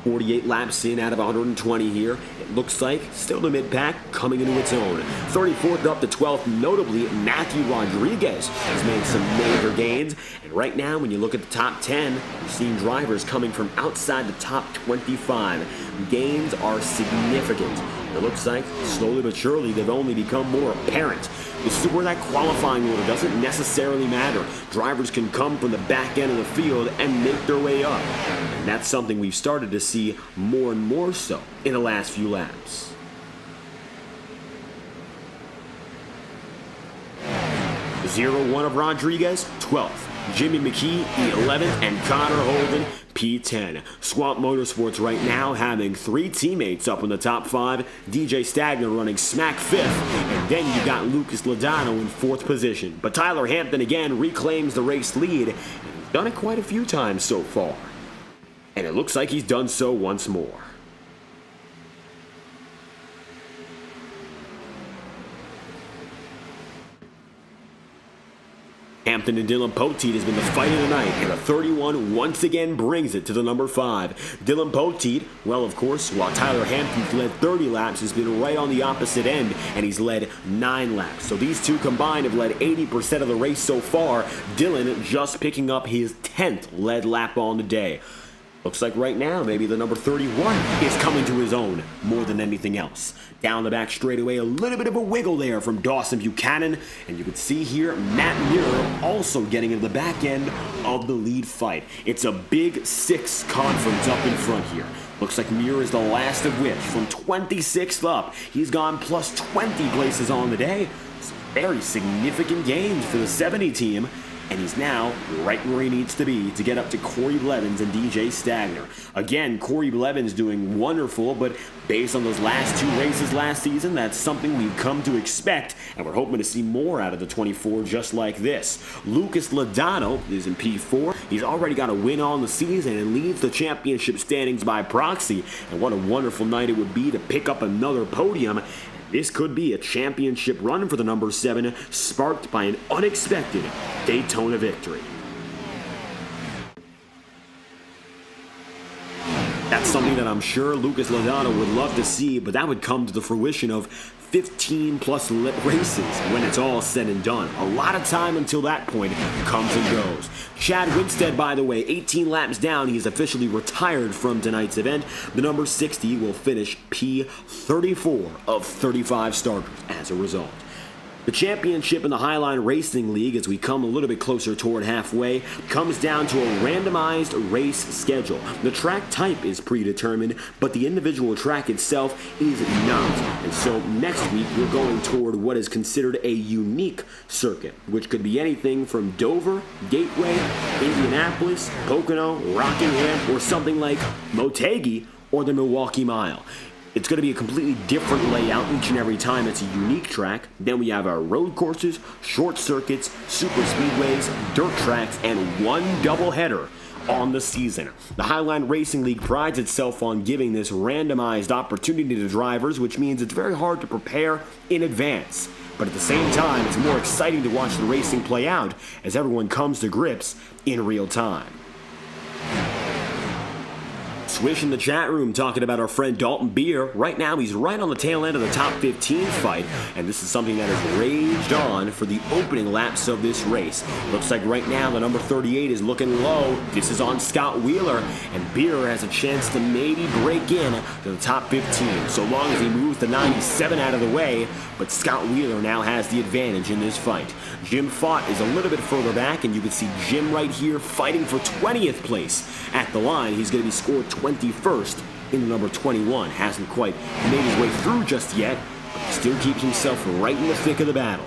.48 laps in out of 120 here. It looks like still the mid-pack coming into its own. 34th up to 12th, notably Matthew Rodriguez has made some major gains. And right now, when you look at the top 10, you're seeing drivers coming from outside the top 25. Gains are significant. It looks like, slowly but surely, they've only become more apparent. This is where that qualifying order doesn't necessarily matter. Drivers can come from the back end of the field and make their way up. And that's something we've started to see more and more so in the last few laps. The 0-1 of Rodriguez, 12th. Jimmy McKee, 11th, and Connor Holden, P10. Swamp Motorsports right now having 3 teammates up in the top 5. DJ Stagner running smack 5th. And then you got Lucas Logano in 4th position. But Tyler Hampton again reclaims the race lead. And he's done it quite a few times so far. And it looks like he's done so once more. Hampton and Dylan Poteet has been the fight of the night, and the 31 once again brings it to the number 5. Dylan Poteet, well, of course, while Tyler Hampton's led 30 laps, has been right on the opposite end, and he's led 9 laps. So these two combined have led 80% of the race so far. Dylan just picking up his 10th led lap on the day. Looks like right now, maybe the number 31 is coming to his own more than anything else. Down the back straightaway, a little bit of a wiggle there from Dawson Buchanan. And you can see here, Matt Muir also getting into the back end of the lead fight. It's a big 6 conference up in front here. Looks like Muir is the last of which, from 26th up, he's gone plus 20 places on the day. Some very significant gains for the 70 team. and he's now right where he needs to be to get up to Corey Blevins and DJ Stagner. Again, Corey Blevins doing wonderful, but based on those last 2 races last season, that's something we've come to expect, and we're hoping to see more out of the 24 just like this. Lucas Lodano is in P4. He's already got a win on the season and leads the championship standings by proxy, and what a wonderful night it would be to pick up another podium. This could be a championship run for the number 7, sparked by an unexpected Daytona victory. That's something that I'm sure Lucas Lodano would love to see, but that would come to the fruition of 15 plus races when it's all said and done. A lot of time until that point comes and goes. Chad Winstead, by the way, 18 laps down, he's officially retired from tonight's event. The number 60 will finish P34 of 35 starters as a result. The championship in the Highline Racing League, as we come a little bit closer toward halfway, comes down to a randomized race schedule. The track type is predetermined, but the individual track itself is not. And so next week, we're going toward what is considered a unique circuit, which could be anything from Dover, Gateway, Indianapolis, Pocono, Rockingham, or something like Motegi or the Milwaukee Mile. It's going to be a completely different layout each and every time. It's a unique track. Then we have our road courses, short circuits, super speedways, dirt tracks, and one doubleheader on the season. The Highline Racing League prides itself on giving this randomized opportunity to drivers, which means it's very hard to prepare in advance. But at the same time, it's more exciting to watch the racing play out as everyone comes to grips in real time. Swish in the chat room talking about our friend Dalton Beer. Right now, he's right on the tail end of the top 15 fight, and this is something that has raged on for the opening laps of this race. Looks like right now the number 38 is looking low. This is on Scott Wheeler, and Beer has a chance to maybe break in to the top 15, so long as he moves the 97 out of the way, but Scott Wheeler now has the advantage in this fight. Jim Fott is a little bit further back, and you can see Jim right here fighting for 20th place at the line. He's going to be scored 21st in the number 21. Hasn't quite made his way through just yet, but still keeps himself right in the thick of the battle.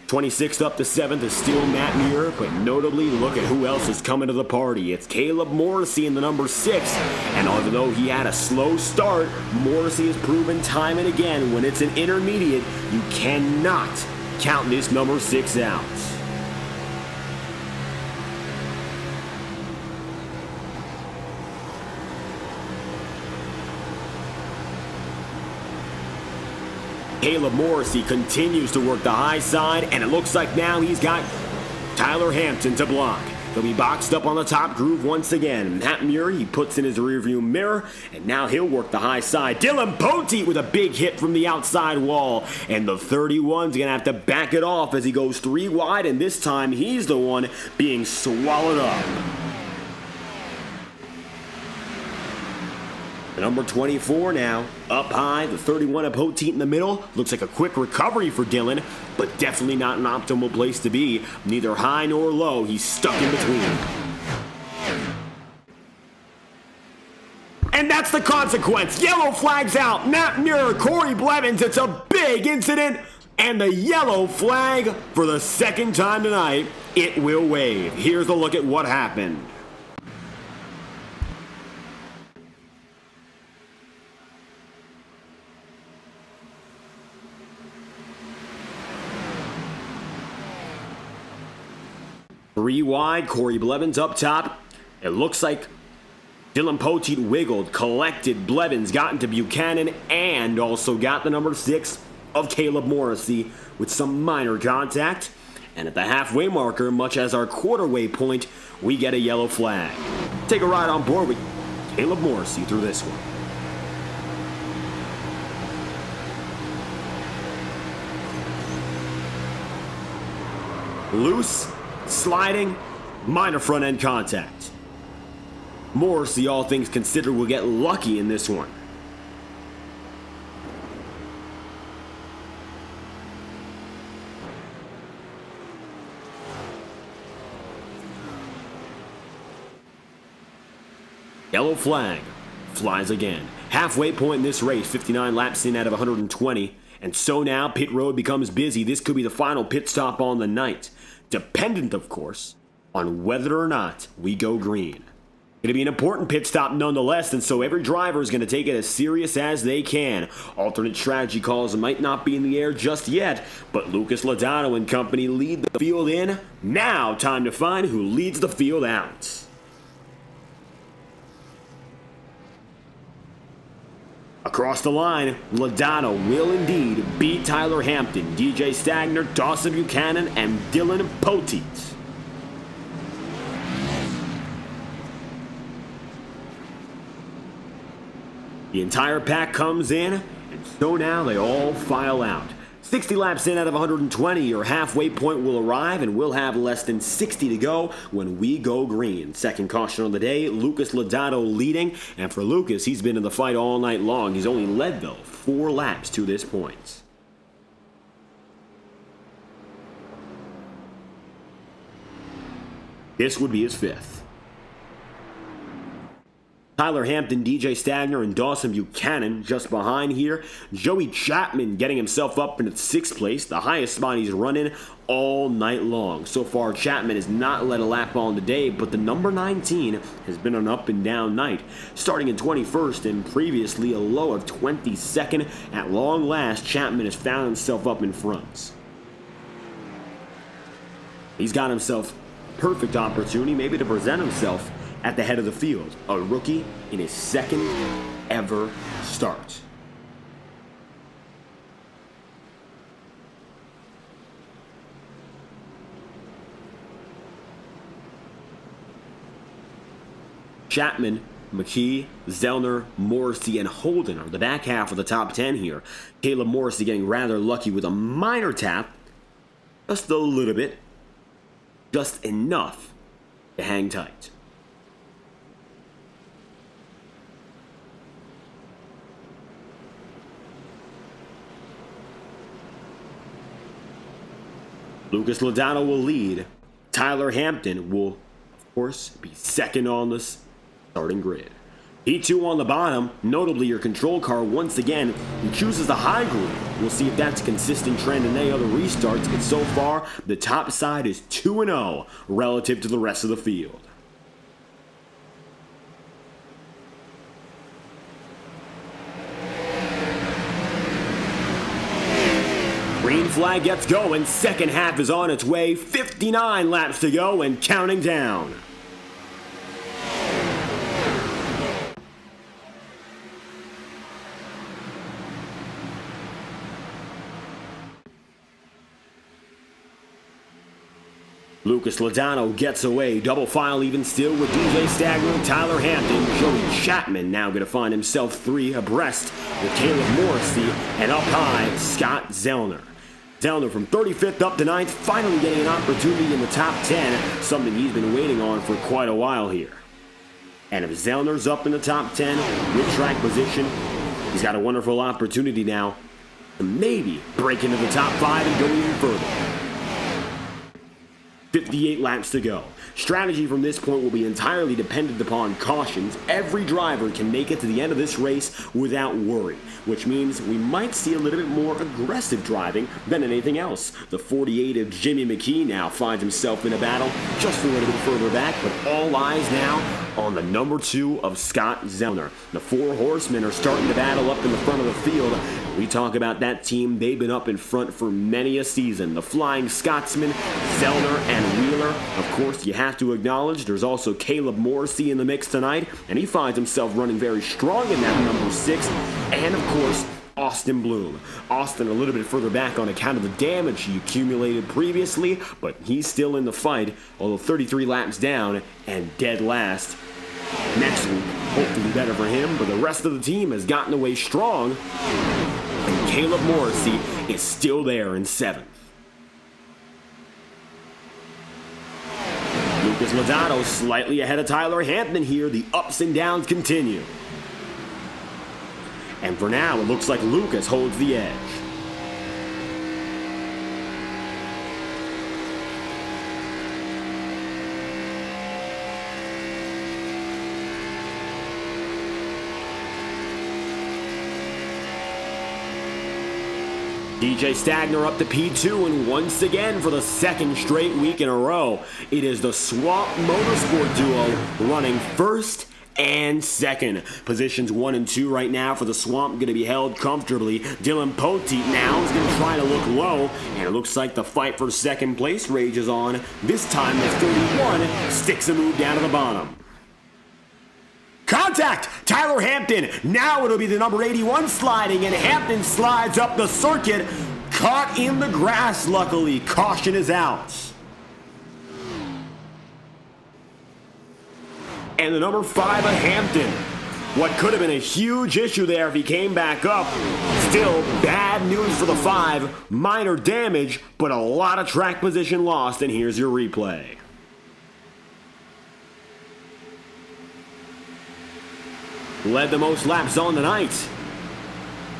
26th up to 7th is still Matt Muir, but notably, look at who else is coming to the party. It's Caleb Morrissey in the number 6, and although he had a slow start, Morrissey has proven time and again when it's an intermediate, you cannot count this number 6 out. Caleb Morrissey continues to work the high side, and it looks like now he's got Tyler Hampton to block. He'll be boxed up on the top groove once again. Matt Muir, he puts in his rearview mirror, and now he'll work the high side. Dylan Poteet with a big hit from the outside wall, and the 31's going to have to back it off as he goes 3 wide, and this time he's the one being swallowed up. The number 24 now, up high, the 31 of Poteet in the middle. Looks like a quick recovery for Dylan, but definitely not an optimal place to be. Neither high nor low, he's stuck in between. And that's the consequence. Yellow flags out. Matt Muir, Corey Blevins, it's a big incident. And the yellow flag for the second time tonight, it will wave. Here's a look at what happened. Three wide, Corey Blevins up top. It looks like Dylan Poteet wiggled, collected. Blevins got into Buchanan and also got the number 6 of Caleb Morrissey with some minor contact. And at the halfway marker, much as our quarterway point, we get a yellow flag. Take a ride on board with Caleb Morrissey through this one. Loose, sliding, minor front end contact. Morrissey, all things considered, will get lucky in this one. Yellow flag flies again. Halfway point in this race, 59 laps in out of 120. And so now pit road becomes busy. This could be the final pit stop on the night, dependent, of course, on whether or not we go green. Going to be an important pit stop nonetheless, and so every driver is going to take it as serious as they can. Alternate strategy calls might not be in the air just yet, but Lucas Logano and company lead the field in. Now time to find who leads the field out. Across the line, Logano will indeed beat Tyler Hampton, DJ Stagner, Dawson Buchanan, and Dylan Poteet. The entire pack comes in, and so now they all file out. 60 laps in out of 120, your halfway point will arrive, and we'll have less than 60 to go when we go green. Second caution of the day, Lucas Logano leading, and for Lucas, he's been in the fight all night long. He's only led, though, 4 laps to this point. This would be his 5th. Tyler Hampton, DJ Stagner, and Dawson Buchanan just behind here. Joey Chapman getting himself up into 6th place, the highest spot he's run in all night long. So far, Chapman has not led a lap on today, but the number 19 has been an up and down night. Starting in 21st and previously a low of 22nd, at long last, Chapman has found himself up in front. He's got himself a perfect opportunity maybe to present himself at the head of the field, a rookie in his 2nd ever start. Chapman, McKee, Zellner, Morrissey, and Holden are the back half of the top 10 here. Caleb Morrissey getting rather lucky with a minor tap, just a little bit, just enough to hang tight. Lucas Logano will lead. Tyler Hampton will, of course, be 2nd on the starting grid. P2 on the bottom, notably your control car once again, he chooses the high groove. We'll see if that's a consistent trend in any other restarts, but so far, the top side is 2-0 relative to the rest of the field. Green flag gets going, second half is on its way, 59 laps to go and counting down. Lucas Logano gets away, double file even still with DJ Stagner, Tyler Hampton. Joey Chapman now going to find himself 3 abreast with Caleb Morrissey, and up high, Scott Zellner. Zellner from 35th up to 9th, finally getting an opportunity in the top 10, something he's been waiting on for quite a while here. And if Zellner's up in the top 10, mid-track position, he's got a wonderful opportunity now to maybe break into the top 5 and go even further. 58 laps to go. Strategy from this point will be entirely dependent upon cautions. Every driver can make it to the end of this race without worry, which means we might see a little bit more aggressive driving than anything else. The 48 of Jimmy McKee now finds himself in a battle just a little bit further back, but all eyes now on the number 2 of Scott Zellner. The 4 horsemen are starting to battle up in the front of the field. We talk about that team, they've been up in front for many a season. The Flying Scotsman, Zellner, and Wheeler. Of course, you have to acknowledge there's also Caleb Morrissey in the mix tonight, and he finds himself running very strong in that number 6. And of course, Austin Bloom. Austin a little bit further back on account of the damage he accumulated previously, but he's still in the fight, although 33 laps down and dead last. Next week, hopefully better for him, but the rest of the team has gotten away strong, and Caleb Morrissey is still there in 7th. Lucas Logano slightly ahead of Tyler Hampton here. The ups and downs continue. And for now, it looks like Lucas holds the edge. DJ Stagner up to P2, and once again for the second straight week in a row, it is the Swamp Motorsport duo running first and second. Positions 1 and 2 right now for the Swamp going to be held comfortably. Dylan Poteet now is going to try to look low, and it looks like the fight for second place rages on. This time the 31 sticks a move down to the bottom. Contact! Tyler Hampton. Now it'll be the number 81 sliding, and Hampton slides up the circuit. Caught in the grass, luckily. Caution is out. And the number 5 of Hampton. What could have been a huge issue there if he came back up. Still, bad news for the 5. Minor damage, but a lot of track position lost, and here's your replay. Led the most laps on the night,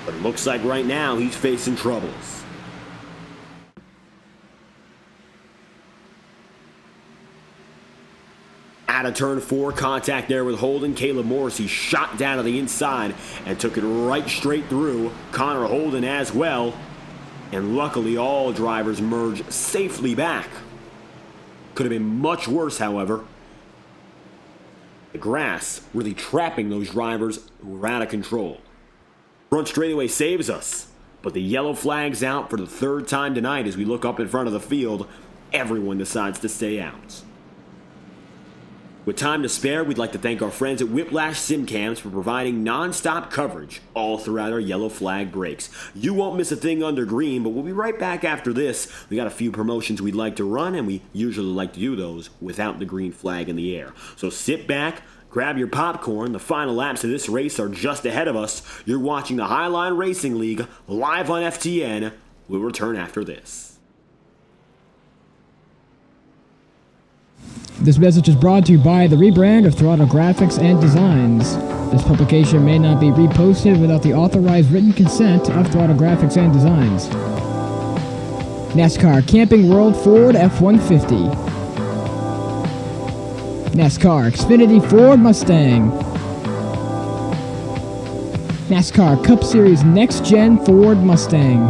but it looks like right now he's facing troubles. Out of turn 4, contact there with Holden. Caleb Morrissey shot down to the inside and took it right straight through Connor Holden as well. And luckily all drivers merged safely back. Could have been much worse, however. The grass really trapping those drivers who were out of control. Front straightaway saves us, but the yellow flag's out for the third time tonight as we look up in front of the field. Everyone decides to stay out. With time to spare, we'd like to thank our friends at Whiplash Simcams for providing non-stop coverage all throughout our yellow flag breaks. You won't miss a thing under green, but we'll be right back after this. We got a few promotions we'd like to run, and we usually like to do those without the green flag in the air. So sit back, grab your popcorn. The final laps of this race are just ahead of us. You're watching the Highline Racing League live on FTN. We'll return after this. This message is brought to you by the rebrand of Throttle Graphics and Designs. This publication may not be reposted without the authorized written consent of Throttle Graphics and Designs. NASCAR Camping World Ford F-150. NASCAR Xfinity Ford Mustang. NASCAR Cup Series Next-Gen Ford Mustang.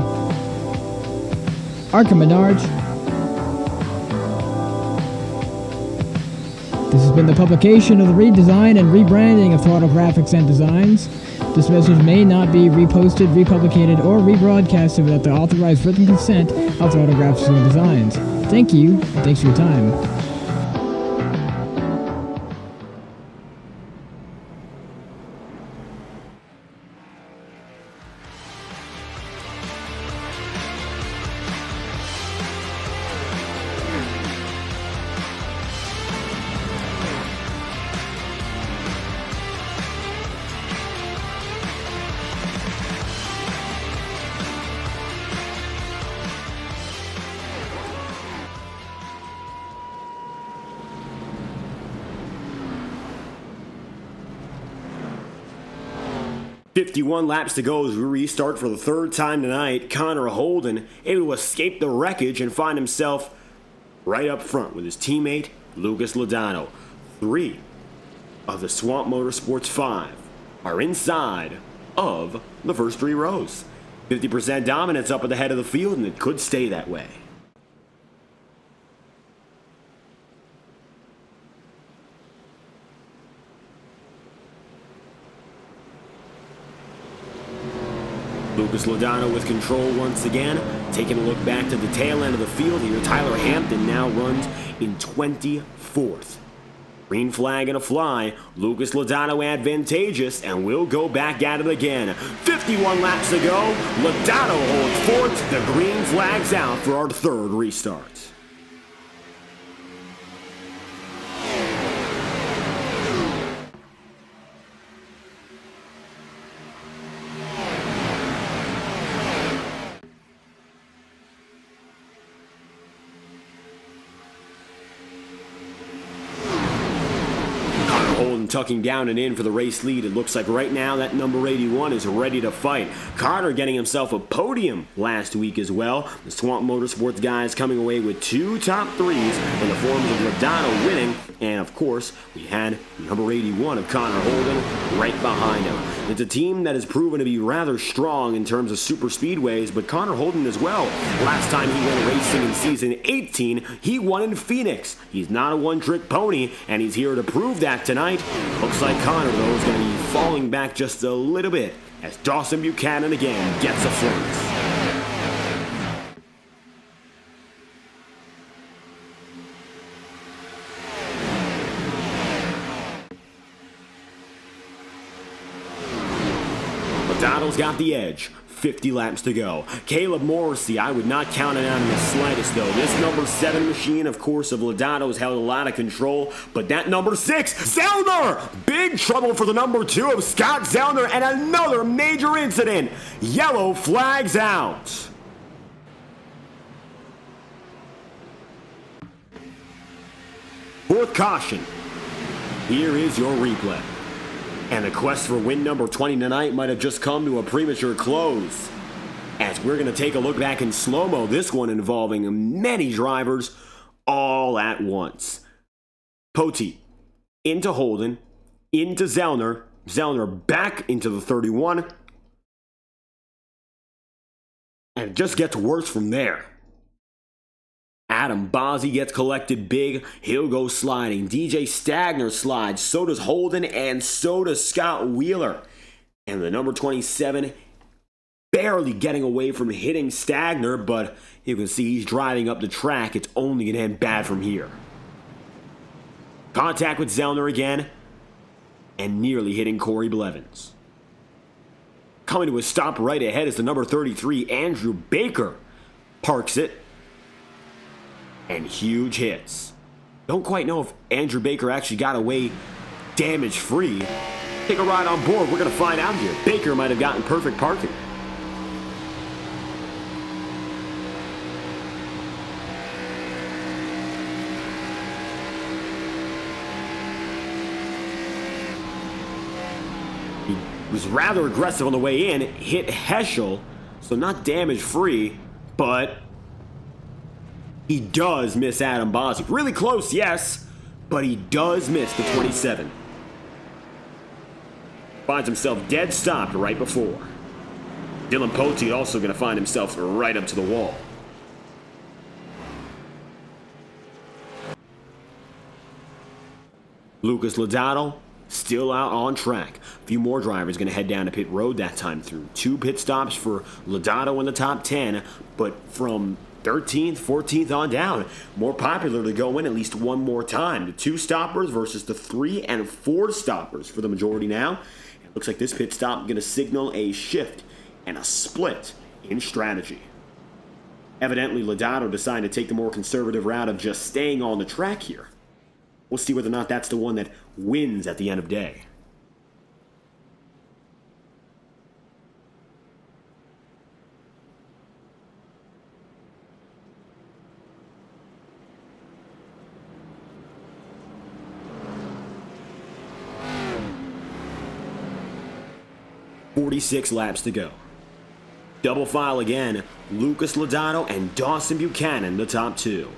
Arca Menards. This has been the publication of the redesign and rebranding of Throttle Graphics and Designs. This message may not be reposted, republicated, or rebroadcasted without the authorized written consent of Throttle Graphics and Designs. Thank you, and thanks for your time. 51 laps to go as we restart for the third time tonight. Connor Holden able to escape the wreckage and find himself right up front with his teammate Lucas Lodano. 3 of the Swamp Motorsports 5 are inside of the first 3 rows. 50% dominance up at the head of the field, and it could stay that way. Lucas Lodano with control once again. Taking a look back to the tail end of the field here. Tyler Hampton now runs in 24th. Green flag and a fly. Lucas Lodano advantageous, and we'll go back at it again. 51 laps to go. Lodano holds fourth. The green flag's out for our third restart. tucking down and in for the race lead. It looks like right now that number 81 is ready to fight. Carter getting himself a podium last week as well. The Swamp Motorsports guys coming away with 2 top 3s in the forms of Lodato winning. And of course, we had number 81 of Connor Holden right behind him. It's a team that has proven to be rather strong in terms of super speedways, but Connor Holden as well. Last time he went racing in season 18, he won in Phoenix. He's not a one-trick pony, and he's here to prove that tonight. Looks like Connor, though, is going to be falling back just a little bit as Dawson Buchanan again gets a flirt. Lodato's got the edge. 50 laps to go. Caleb Morrissey, I would not count it out in the slightest, though. This number 7 machine, of course, of Lodato's held a lot of control, but that number 6, Zellner! Big trouble for the number 2 of Scott Zellner, and another major incident. Yellow flags out. Fourth caution. Here is your replay. And the quest for win number 20 tonight might have just come to a premature close. As we're going to take a look back in slow-mo, this one involving many drivers all at once. Poteet into Holden, into Zellner, Zellner back into the 31. And it just gets worse from there. Adam Bozzi gets collected big. He'll go sliding. DJ Stagner slides. So does Holden, and so does Scott Wheeler. And the number 27 barely getting away from hitting Stagner, but you can see he's driving up the track. It's only going to end bad from here. Contact with Zellner again, and nearly hitting Corey Blevins. Coming to a stop right ahead is the number 33, Andrew Baker. Parks it. And huge hits. Don't quite know if Andrew Baker actually got away damage-free. Take a ride on board. We're going to find out here. Baker might have gotten perfect parking. He was rather aggressive on the way in. Hit Heschel, so not damage-free, but he does miss Adam Bozzi. Really close, yes, but he does miss the 27. Finds himself dead stopped right before. Dylan Poteet also going to find himself right up to the wall. Lucas Lodato still out on track. A few more drivers going to head down to pit road that time through. 2 pit stops for Lodato in the top 10, but from 13th, 14th on down, more popular to go in at least one more time. The 2 stoppers versus the 3 and 4 stoppers for the majority now. It looks like this pit stop is going to signal a shift and a split in strategy. Evidently, Lodato decided to take the more conservative route of just staying on the track here. We'll see whether or not that's the one that wins at the end of day. .46 laps to go. Double file again, Lucas Lodato and Dawson Buchanan, the top 2.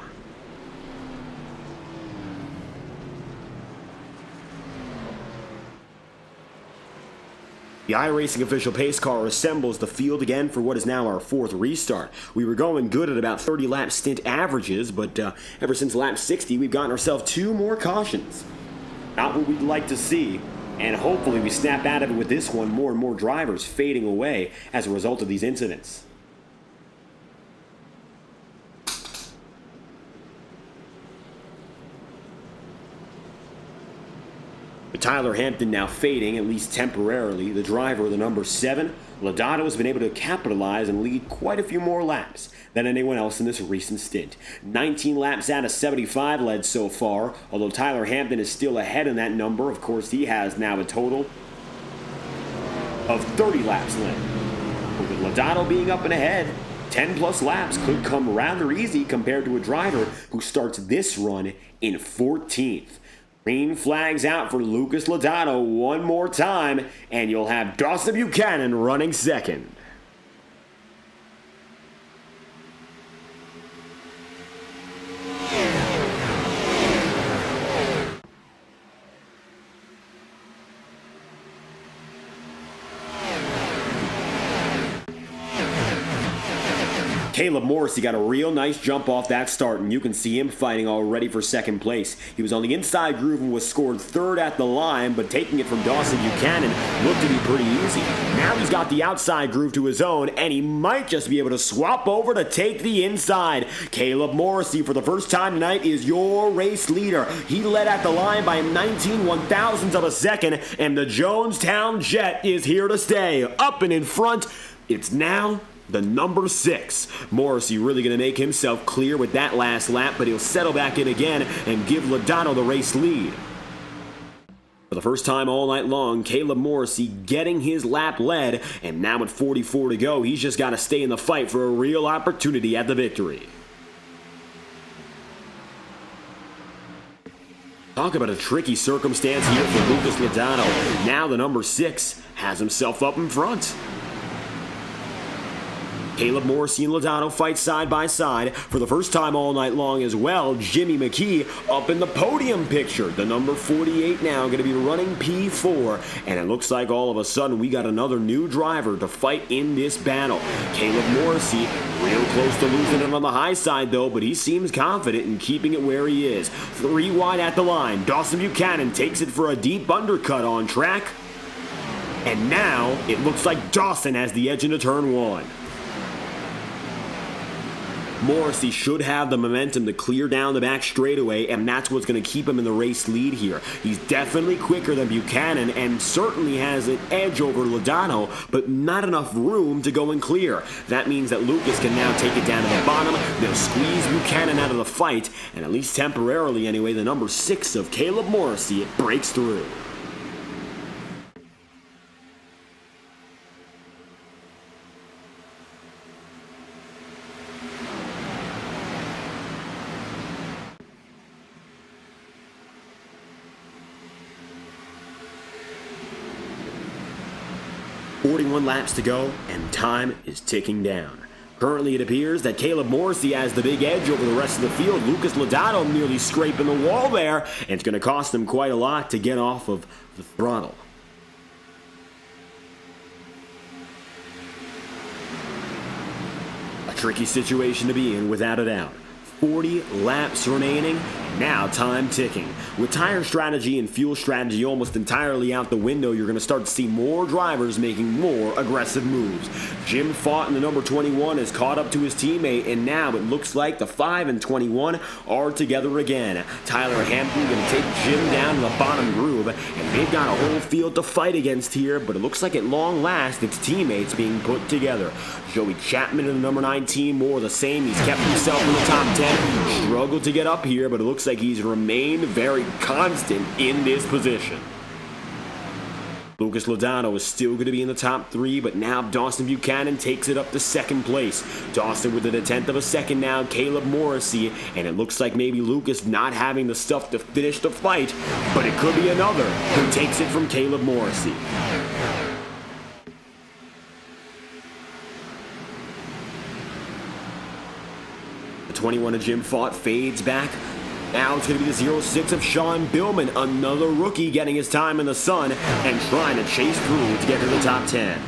The iRacing official pace car assembles the field again for what is now our 4th restart. We were going good at about 30 lap stint averages, but ever since lap 60, we've gotten ourselves 2 more cautions. Not what we'd like to see. And hopefully we snap out of it with this one, more and more drivers fading away as a result of these incidents. With Tyler Hampton now fading, at least temporarily, the driver of the number 7, Lodato has been able to capitalize and lead quite a few more laps than anyone else in this recent stint. 19 laps out of 75 led so far, although Tyler Hampton is still ahead in that number. Of course, he has now a total of 30 laps led. But with Lodato being up and ahead, 10 plus laps could come rather easy compared to a driver who starts this run in 14th. Green flags out for Lucas Lodato one more time, and you'll have Dawson Buchanan running second. Caleb Morrissey got a real nice jump off that start, and you can see him fighting already for second place. He was on the inside groove and was scored third at the line, but taking it from Dawson Buchanan looked to be pretty easy. Now he's got the outside groove to his own, and he might just be able to swap over to take the inside. Caleb Morrissey, for the first time tonight, is your race leader. He led at the line by 19 one-thousandths of a second, and the Jonestown Jet is here to stay. Up and in front, it's now the number 6. Morrissey really going to make himself clear with that last lap, but he'll settle back in again and give Lodato the race lead. For the first time all night long, Caleb Morrissey getting his lap led, and now with 44 to go, he's just got to stay in the fight for a real opportunity at the victory. Talk about a tricky circumstance here for Lucas Lodato. Now the number 6 has himself up in front. Caleb Morrissey and Lodato fight side by side for the first time all night long as well. Jimmy McKee up in the podium picture. The number 48 now going to be running P4. And it looks like all of a sudden we got another new driver to fight in this battle. Caleb Morrissey real close to losing it on the high side though, but he seems confident in keeping it where he is. 3 wide at the line. Dawson Buchanan takes it for a deep undercut on track. And now it looks like Dawson has the edge into turn 1. Morrissey should have the momentum to clear down the back straightaway, and that's what's going to keep him in the race lead here. He's definitely quicker than Buchanan and certainly has an edge over Lodato, but not enough room to go and clear. That means that Lucas can now take it down to the bottom. They'll squeeze Buchanan out of the fight, and at least temporarily anyway, the number 6 of Caleb Morrissey breaks through. .41 laps to go, and time is ticking down. Currently, it appears that Caleb Morrissey has the big edge over the rest of the field. Lucas Lodato nearly scraping the wall there, and it's going to cost him quite a lot to get off of the throttle. A tricky situation to be in, without a doubt. 40 laps remaining, now time ticking. With tire strategy and fuel strategy almost entirely out the window, you're going to start to see more drivers making more aggressive moves. Jim Fott in the number 21 has caught up to his teammate, and now it looks like the 5 and 21 are together again. Tyler Hampton going to take Jim down to the bottom groove, and they've got a whole field to fight against here, but it looks like at long last it's teammates being put together. Joey Chapman in the number 19, more of the same. He's kept himself in the top 10. Struggled to get up here, but it looks like he's remained very constant in this position. Lucas Lodato is still going to be in the top 3, but now Dawson Buchanan takes it up to second place. Dawson with a 1/10 of a second now, Caleb Morrissey, and it looks like maybe Lucas not having the stuff to finish the fight, but it could be another who takes it from Caleb Morrissey. The 21 of Jim Fott fades back. Now it's going to be the 06 of Sean Billman, another rookie getting his time in the sun and trying to chase through to get to the top 10.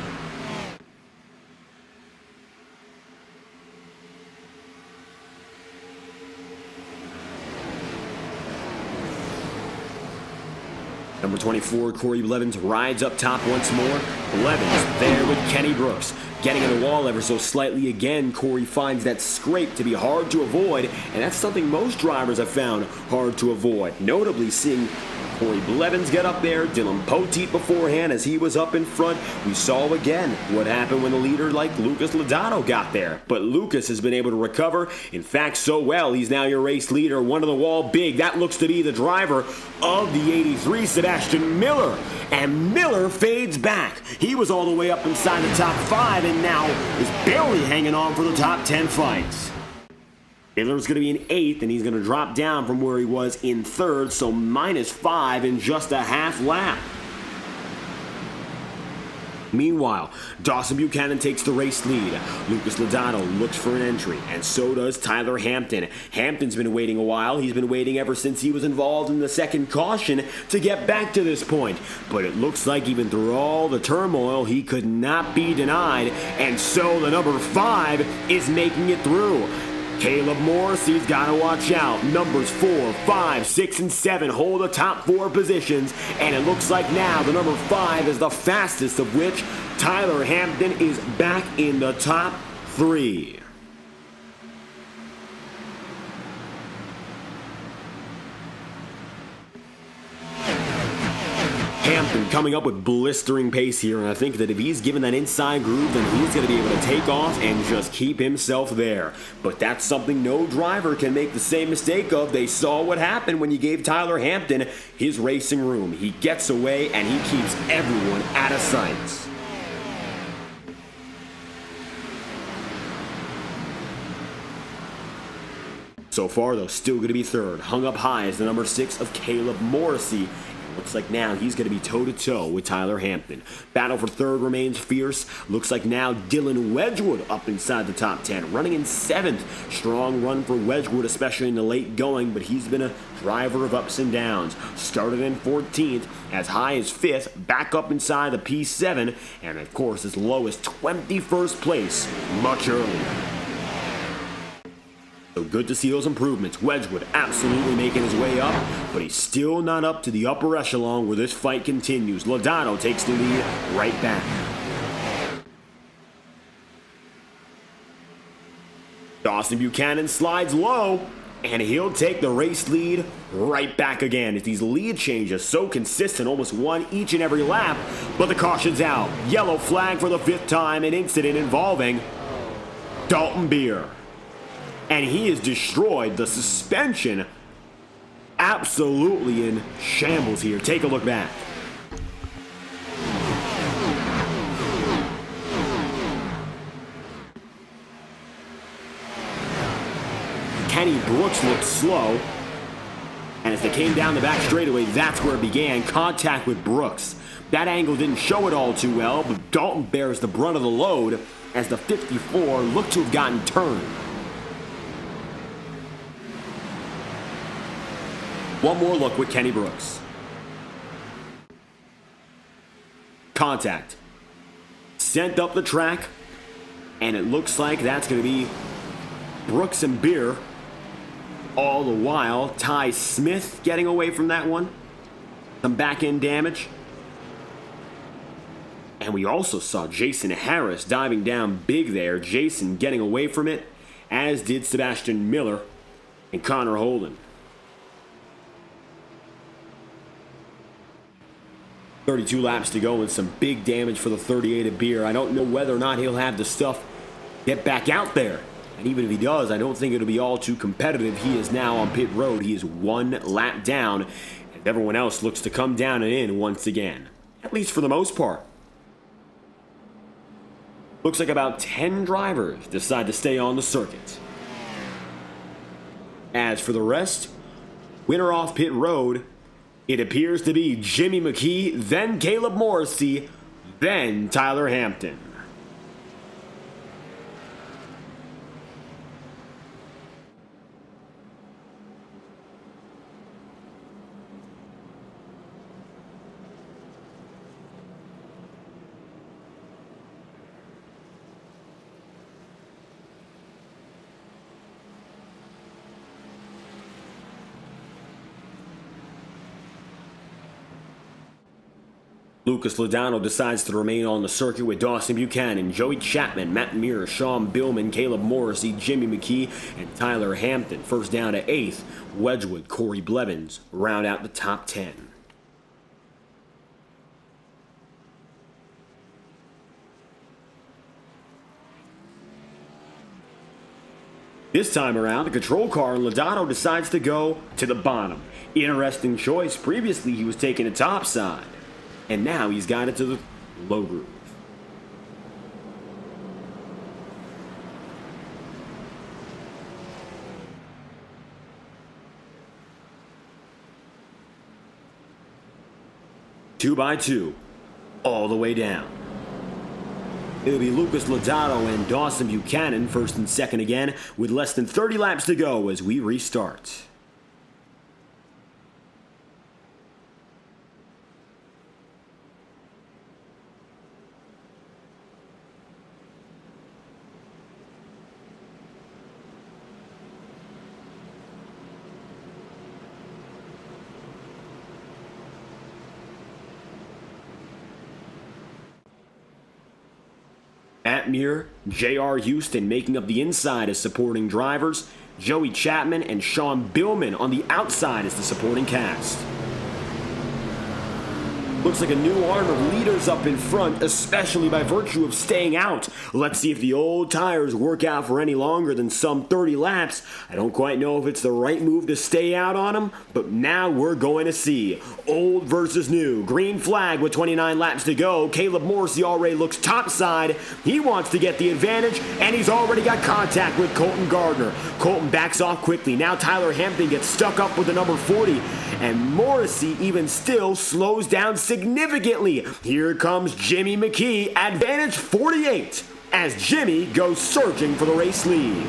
Number 24, Corey Blevins rides up top once more. Blevins there with Kenny Brooks. Getting in the wall ever so slightly again, Corey finds that scrape to be hard to avoid, and that's something most drivers have found hard to avoid. Notably seeing Corey Blevins get up there, Dylan Poteet beforehand as he was up in front. We saw again what happened when a leader like Lucas Lodato got there. But Lucas has been able to recover. In fact, so well, he's now your race leader. One to the wall big. That looks to be the driver of the 83, Sebastian Miller. And Miller fades back. He was all the way up inside the top 5 and now is barely hanging on for the top 10 fights. Taylor's going to be in 8th, and he's going to drop down from where he was in 3rd, so -5 in just a half lap. Meanwhile, Dawson Buchanan takes the race lead. Lucas Lodato looks for an entry, and so does Tyler Hampton. Hampton's been waiting a while. He's been waiting ever since he was involved in the second caution to get back to this point. But it looks like even through all the turmoil, he could not be denied, and so the number 5 is making it through. Caleb Morrissey's got to watch out. Numbers 4, 5, 6, and 7 hold the top 4 positions, and it looks like now the number 5 is the fastest, of which Tyler Hampton is back in the top 3. Hampton coming up with blistering pace here, and I think that if he's given that inside groove, then he's going to be able to take off and just keep himself there. But that's something no driver can make the same mistake of. They saw what happened when you gave Tyler Hampton his racing room. He gets away and he keeps everyone out of sight. So far, though, still going to be 3rd. Hung up high is the number 6 of Caleb Morrissey. Looks like now he's going to be toe-to-toe with Tyler Hampton. Battle for 3rd remains fierce. Looks like now Dylan Wedgwood up inside the top 10, running in 7th. Strong run for Wedgwood, especially in the late going, but he's been a driver of ups and downs. Started in 14th, as high as 5th, back up inside the P7, and of course as low as 21st place much earlier. So good to see those improvements. Wedgwood absolutely making his way up, but he's still not up to the upper echelon where this fight continues. Lodato takes the lead right back. Dawson Buchanan slides low, and he'll take the race lead right back again. As these lead changes so consistent, almost one each and every lap, but the caution's out. Yellow flag for the 5th time, an incident involving Dalton Beer. And he has destroyed the suspension. Absolutely in shambles here. Take a look back. Kenny Brooks looked slow. And as they came down the back straightaway, that's where it began. Contact with Brooks. That angle didn't show it all too well, but Dalton bears the brunt of the load as the 54 looked to have gotten turned. One more look with Kenny Brooks. Contact. Sent up the track, and it looks like that's going to be Brooks and Beer. All the while, Ty Smith getting away from that one. Some back-end damage. And we also saw Jason Harris diving down big there. Jason getting away from it, as did Sebastian Miller and Connor Holden. 32 laps to go and some big damage for the 38 of Beer. I don't know whether or not he'll have the stuff get back out there. And even if he does, I don't think it'll be all too competitive. He is now on pit road. He is 1 lap down, and everyone else looks to come down and in once again, at least for the most part. Looks like about 10 drivers decide to stay on the circuit. As for the rest, winner off pit road, it appears to be Jimmy McKee, then Caleb Morrissey, then Tyler Hampton. Lucas Lodato decides to remain on the circuit with Dawson Buchanan, Joey Chapman, Matt Muir, Sean Billman, Caleb Morrissey, Jimmy McKee, and Tyler Hampton. First down to 8th, Wedgwood, Corey Blevins round out the top 10. This time around, the control car and Lodato decides to go to the bottom. Interesting choice. Previously, he was taking the top side. And now he's got it to the low groove. 2 by 2, all the way down. It'll be Lucas Lodato and Dawson Buchanan first and second again, with less than 30 laps to go as we restart. Matt Muir, J.R. Houston making up the inside as supporting drivers, Joey Chapman and Sean Billman on the outside as the supporting cast. Looks like a new arm of leaders up in front, especially by virtue of staying out. Let's see if the old tires work out for any longer than some 30 laps. I don't quite know if it's the right move to stay out on them, but now we're going to see. Old versus new. Green flag with 29 laps to go. Caleb Morrissey already looks topside. He wants to get the advantage, and he's already got contact with Colton Gardner. Colton backs off quickly. Now Tyler Hampton gets stuck up with the number 40, and Morrissey even still slows down significantly. Here comes Jimmy McKee, advantage 48, as Jimmy goes surging for the race lead.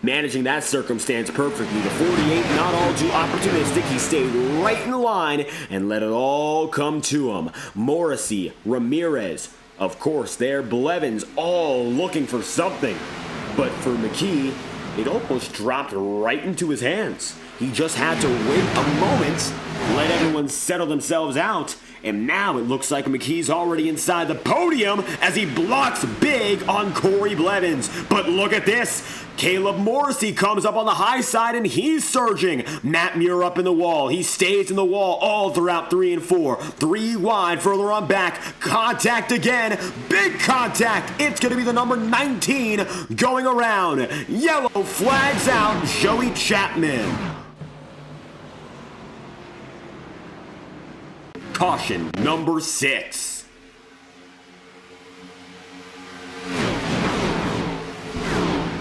Managing that circumstance perfectly, the 48 not all too opportunistic. He stayed right in line and let it all come to him. Morrissey, Ramirez, of course there, Blevins, all looking for something. But for McKee, it almost dropped right into his hands. He just had to wait a moment, let everyone settle themselves out, and now it looks like McKee's already inside the podium as he blocks big on Corey Blevins. But look at this. Caleb Morrissey comes up on the high side and he's surging. Matt Muir up in the wall. He stays in the wall all throughout 3 and 4. 3 wide further on back. Contact again. Big contact. It's going to be the number 19 going around. Yellow flags out Joey Chapman. Caution number 6.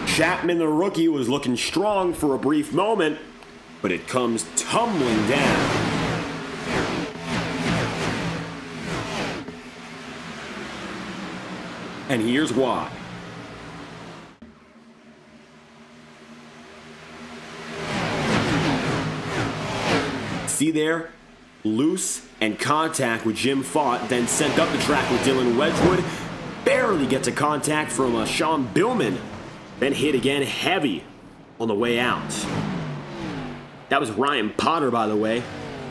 Chapman, the rookie, was looking strong for a brief moment, but it comes tumbling down. And here's why. See there? Loose and contact with Jim Fott, then sent up the track with Dylan Wedgwood. Barely gets a contact from Sean Billman. Then hit again heavy on the way out. That was Ryan Potter, by the way.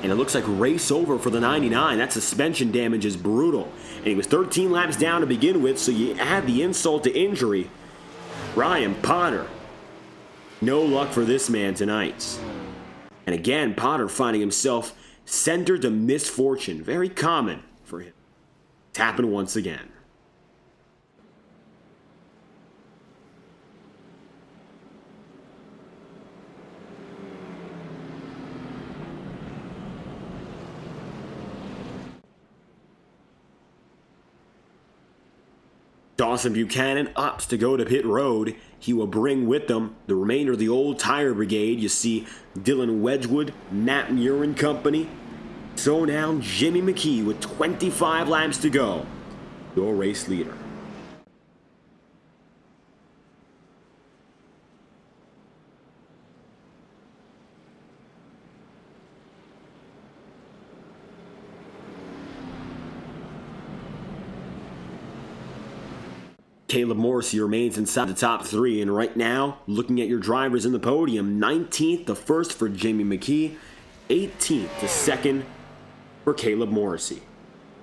And it looks like race over for the 99. That suspension damage is brutal. And he was 13 laps down to begin with, so you add the insult to injury. Ryan Potter. No luck for this man tonight. And again, Potter finding himself centered to misfortune. Very common for him. It's happened once again. Dawson Buchanan opts to go to pit road. He will bring with them the remainder of the old tire brigade. You see Dylan Wedgwood, Matt Muir and company. So now Jimmy McKee with 25 laps to go, your race leader. Caleb Morrissey remains inside the top 3, and right now, looking at your drivers in the podium, 19th to 1st for Jamie McKee, 18th to 2nd for Caleb Morrissey,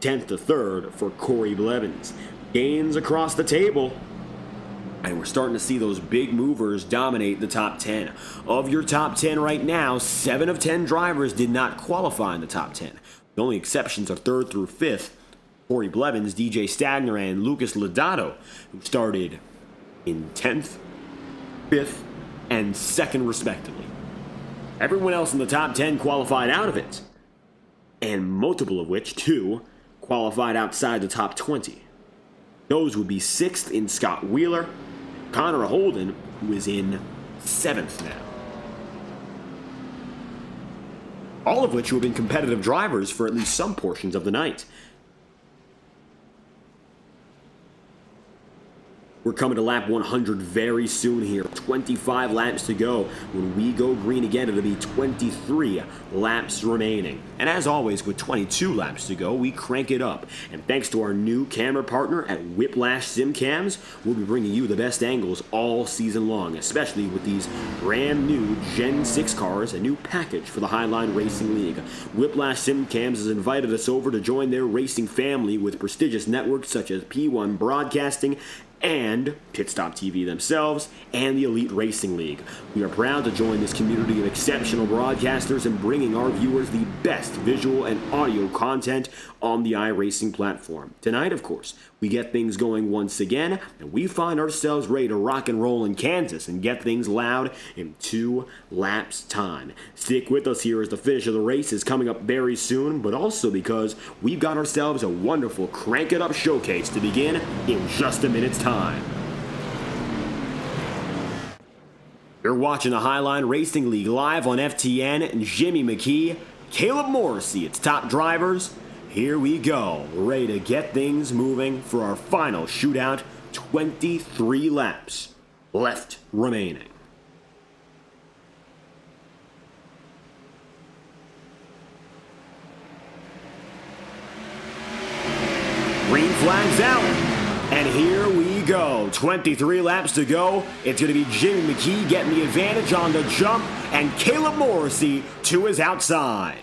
10th to 3rd for Corey Blevins. Gains across the table, and we're starting to see those big movers dominate the top 10. Of your top 10 right now, 7 of 10 drivers did not qualify in the top 10. The only exceptions are 3rd through 5th. Corey Blevins, DJ Stagner, and Lucas Lodato, who started in 10th, 5th, and 2nd respectively. Everyone else in the top 10 qualified out of it, and multiple of which, 2, qualified outside the top 20. Those would be 6th in Scott Wheeler, Connor Holden, who is in 7th now. all of which who have been competitive drivers for at least some portions of the night. We're coming to lap 100 very soon here. 25 laps to go. When we go green again, it'll be 23 laps remaining. And as always, with 22 laps to go, we crank it up. And thanks to our new camera partner at Whiplash SimCams, we'll be bringing you the best angles all season long, especially with these brand new Gen 6 cars, a new package for the Highline Racing League. Whiplash SimCams has invited us over to join their racing family with prestigious networks such as P1 Broadcasting and Pit Stop TV themselves, and the Elite Racing League. We are proud to join this community of exceptional broadcasters in bringing our viewers the best visual and audio content on the iRacing platform. Tonight, of course, we get things going once again, and we find ourselves ready to rock and roll in Kansas and get things loud in 2 laps time. Stick with us here as the finish of the race is coming up very soon, but also because we've got ourselves a wonderful Crank It Up showcase to begin in just a minute's time. You're watching the Highline Racing League live on FTN, and Jimmy McKee, Caleb Morrissey, its top drivers. Here we go, ready to get things moving for our final shootout, 23 laps left remaining. Green flag's out. And here we go, 23 laps to go. It's going to be Jimmy McKee getting the advantage on the jump, and Caleb Morrissey to his outside.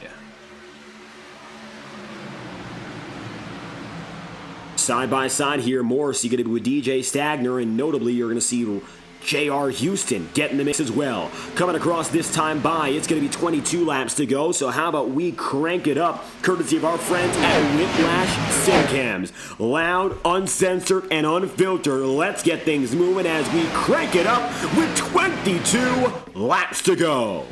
Side by side here, Morrissey going to be with DJ Stagner, and notably you're going to see J.R. Houston getting the mix as well. Coming across this time by, it's going to be 22 laps to go, so how about we crank it up, courtesy of our friends at Whiplash SimCams. Loud, uncensored, and unfiltered. Let's get things moving as we crank it up with 22 laps to go.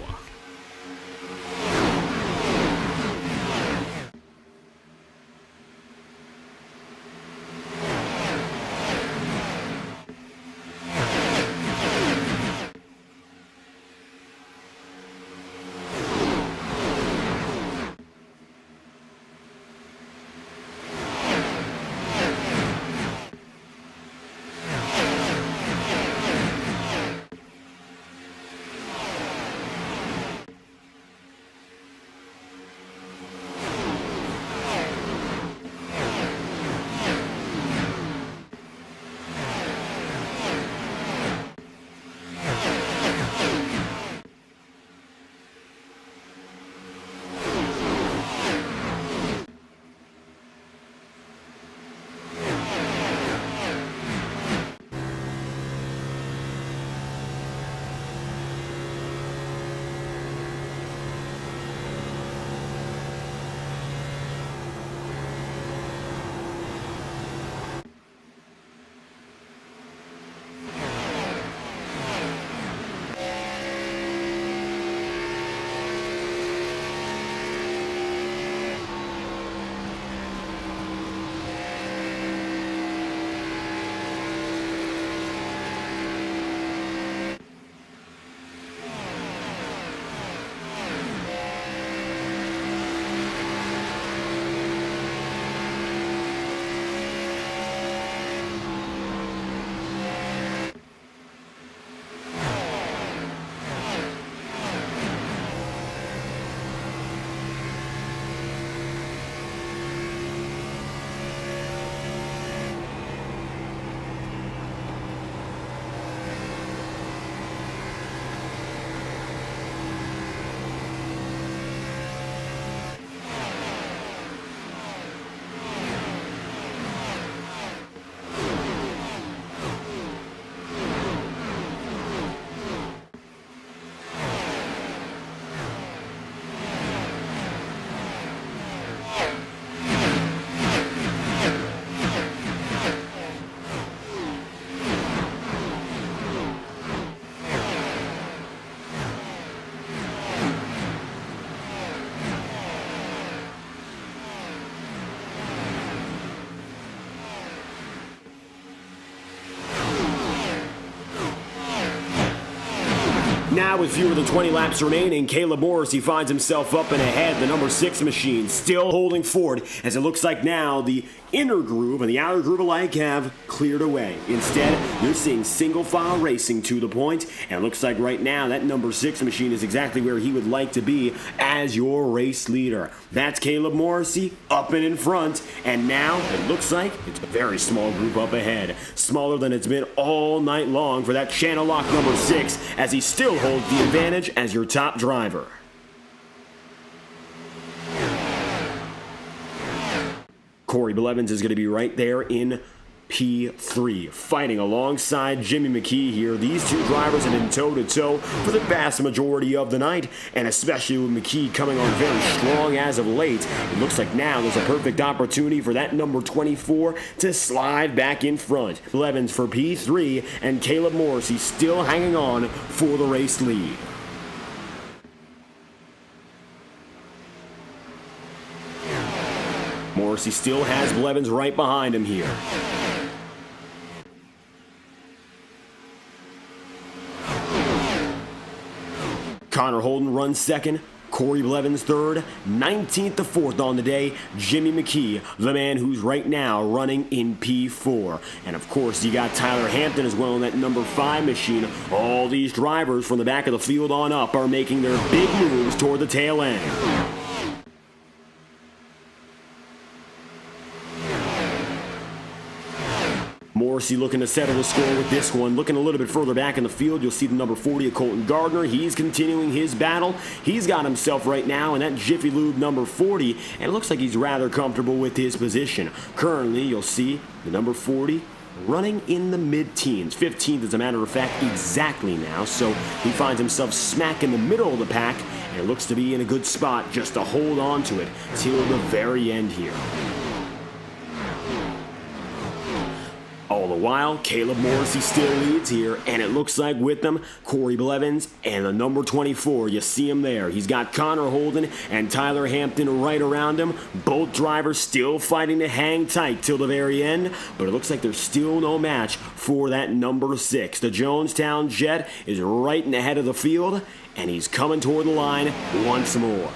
Now with fewer than 20 laps remaining, Caleb Morrissey finds himself up and ahead. The number 6 machine still holding forward, as it looks like now the inner groove and the outer groove alike have cleared away. Instead, you're seeing single file racing to the point, and it looks like right now that number 6 machine is exactly where he would like to be as your race leader. That's Caleb Morrissey up and in front, and now it looks like it's a very small group up ahead. Smaller than it's been all night long for that channel lock number 6, as he still holds the advantage as your top driver. Corey Blevins is going to be right there in P3, fighting alongside Jimmy McKee here. These two drivers have been toe-to-toe for the vast majority of the night, and especially with McKee coming on very strong as of late, it looks like now there's a perfect opportunity for that number 24 to slide back in front. Blevins for P3, and Caleb Morrissey still hanging on for the race lead. Morrissey still has Blevins right behind him here. Connor Holden runs second, Corey Blevins third, 19th to 4th on the day, Jimmy McKee, the man who's right now running in P4. And of course, you got Tyler Hampton as well in that number 5 machine. All these drivers from the back of the field on up are making their big moves toward the tail end. Morrissey looking to settle the score with this one. Looking a little bit further back in the field, you'll see the number 40 of Colton Gardner. He's continuing his battle. He's got himself right now in that Jiffy Lube number 40, and it looks like he's rather comfortable with his position. Currently, you'll see the number 40 running in the mid-teens. 15th, as a matter of fact, exactly now. So he finds himself smack in the middle of the pack, and it looks to be in a good spot just to hold on to it till the very end here. All the while, Caleb Morrissey still leads here, and it looks like with them, Corey Blevins and the number 24. You see him there. He's got Connor Holden and Tyler Hampton right around him. Both drivers still fighting to hang tight till the very end, but it looks like there's still no match for that number 6. The Jonestown Jet is right in the head of the field, and he's coming toward the line once more.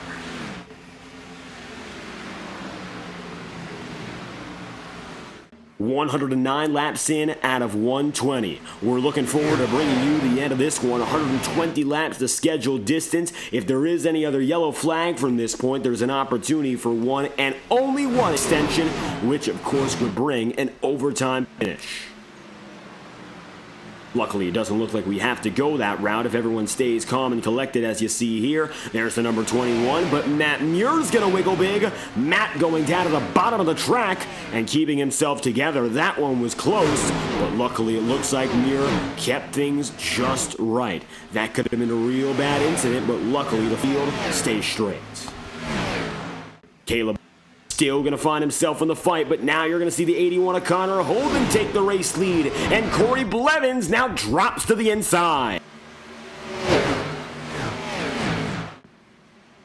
109 laps in out of 120. We're looking forward to bringing you the end of this one. 120 laps the scheduled distance. If there is any other yellow flag from this point, there's an opportunity for one and only one extension, which of course would bring an overtime finish. Luckily, it doesn't look like we have to go that route if everyone stays calm and collected, as you see here. There's the number 21, but Matt Muir's going to wiggle big. Matt going down to the bottom of the track and keeping himself together. That one was close, but luckily it looks like Muir kept things just right. That could have been a real bad incident, but luckily the field stays straight. Caleb still going to find himself in the fight, but now you're going to see the 81 of Connor Holden take the race lead, and Corey Blevins now drops to the inside.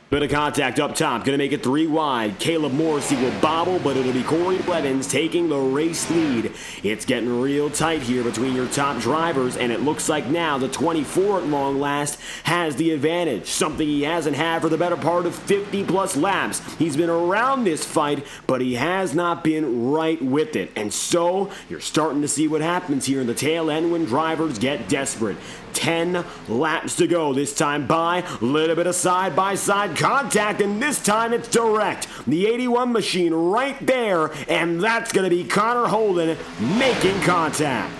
Bit of contact up top, going to make it 3 wide. Caleb Morrissey will bobble, but it'll be Corey Blevins taking the race lead. It's getting real tight here between your top drivers, and it looks like now the 24 at long last has the advantage, something he hasn't had for the better part of 50-plus laps. He's been around this fight, but he has not been right with it, and so you're starting to see what happens here in the tail end when drivers get desperate. 10 laps to go this time by. A little bit of side-by-side contact, and this time it's direct. The 81 machine right there, and that's going to be Connor Holden making contact.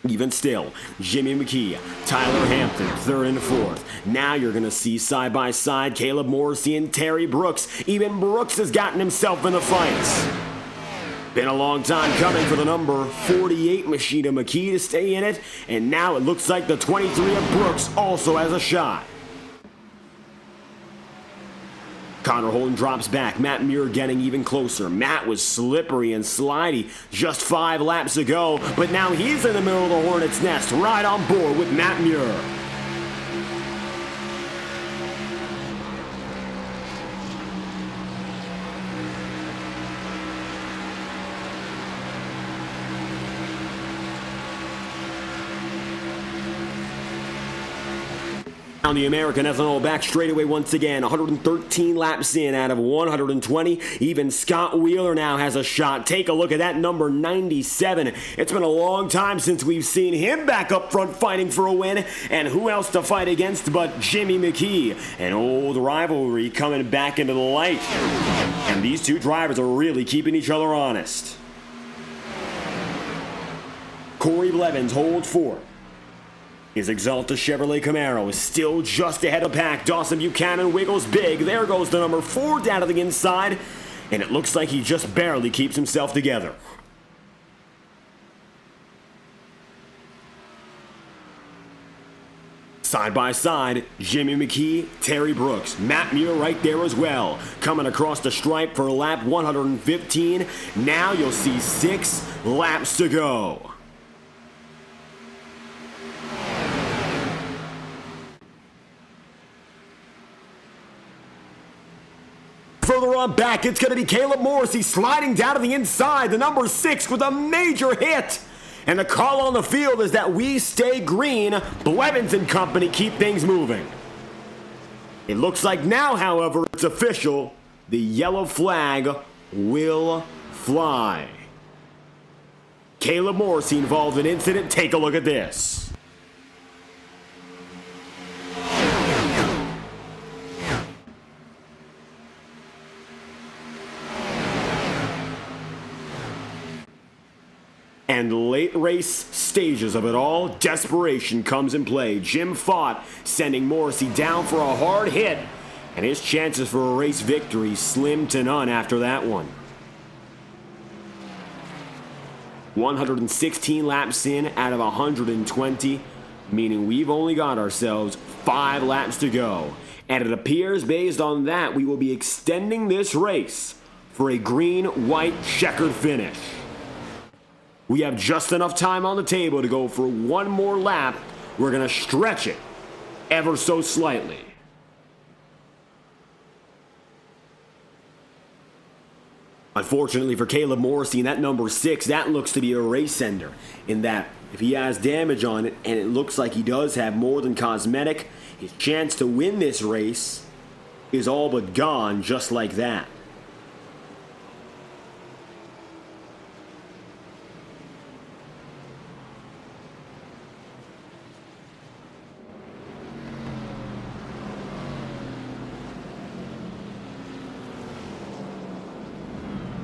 Even still, Jimmy McKee, Tyler Hampton, 3rd and 4th. Now you're going to see side-by-side Caleb Morrissey and Terry Brooks. Even Brooks has gotten himself in the fights. Been a long time coming for the number 48 machine of McKee to stay in it, and now it looks like the 23 of Brooks also has a shot. Connor Holden drops back. Matt Muir getting even closer. Matt was slippery and slidey just 5 laps ago, but now he's in the middle of the Hornet's nest, right on board with Matt Muir. On the American Ethanol back straightaway once again, 113 laps in out of 120. Even Scott Wheeler now has a shot. Take a look at that number 97. It's been a long time since we've seen him back up front fighting for a win. And who else to fight against but Jimmy McKee? An old rivalry coming back into the light. And these two drivers are really keeping each other honest. Corey Blevins holds fourth. His Exalta Chevrolet Camaro is still just ahead of pack. Dawson Buchanan wiggles big. There goes the number 4 down to the inside. And it looks like he just barely keeps himself together. Side by side, Jimmy McKee, Terry Brooks, Matt Muir right there as well. Coming across the stripe for lap 115. Now you'll see 6 laps to go. Further on back, it's going to be Caleb Morrissey sliding down to the inside, the number 6 with a major hit. And the call on the field is that we stay green. Blevins and company keep things moving. It looks like now, however, it's official. The yellow flag will fly. Caleb Morrissey involved in an incident. Take a look at this. And late race stages of it all, desperation comes in play. Jim Fott sending Morrissey down for a hard hit, and his chances for a race victory slim to none after that one. 116 laps in out of 120, meaning we've only got ourselves 5 laps to go. And it appears based on that we will be extending this race for a green-white-checkered finish. We have just enough time on the table to go for one more lap. We're going to stretch it ever so slightly. Unfortunately for Caleb Morrissey, that number 6, that looks to be a race ender. In that, if he has damage on it, and it looks like he does have more than cosmetic, his chance to win this race is all but gone just like that.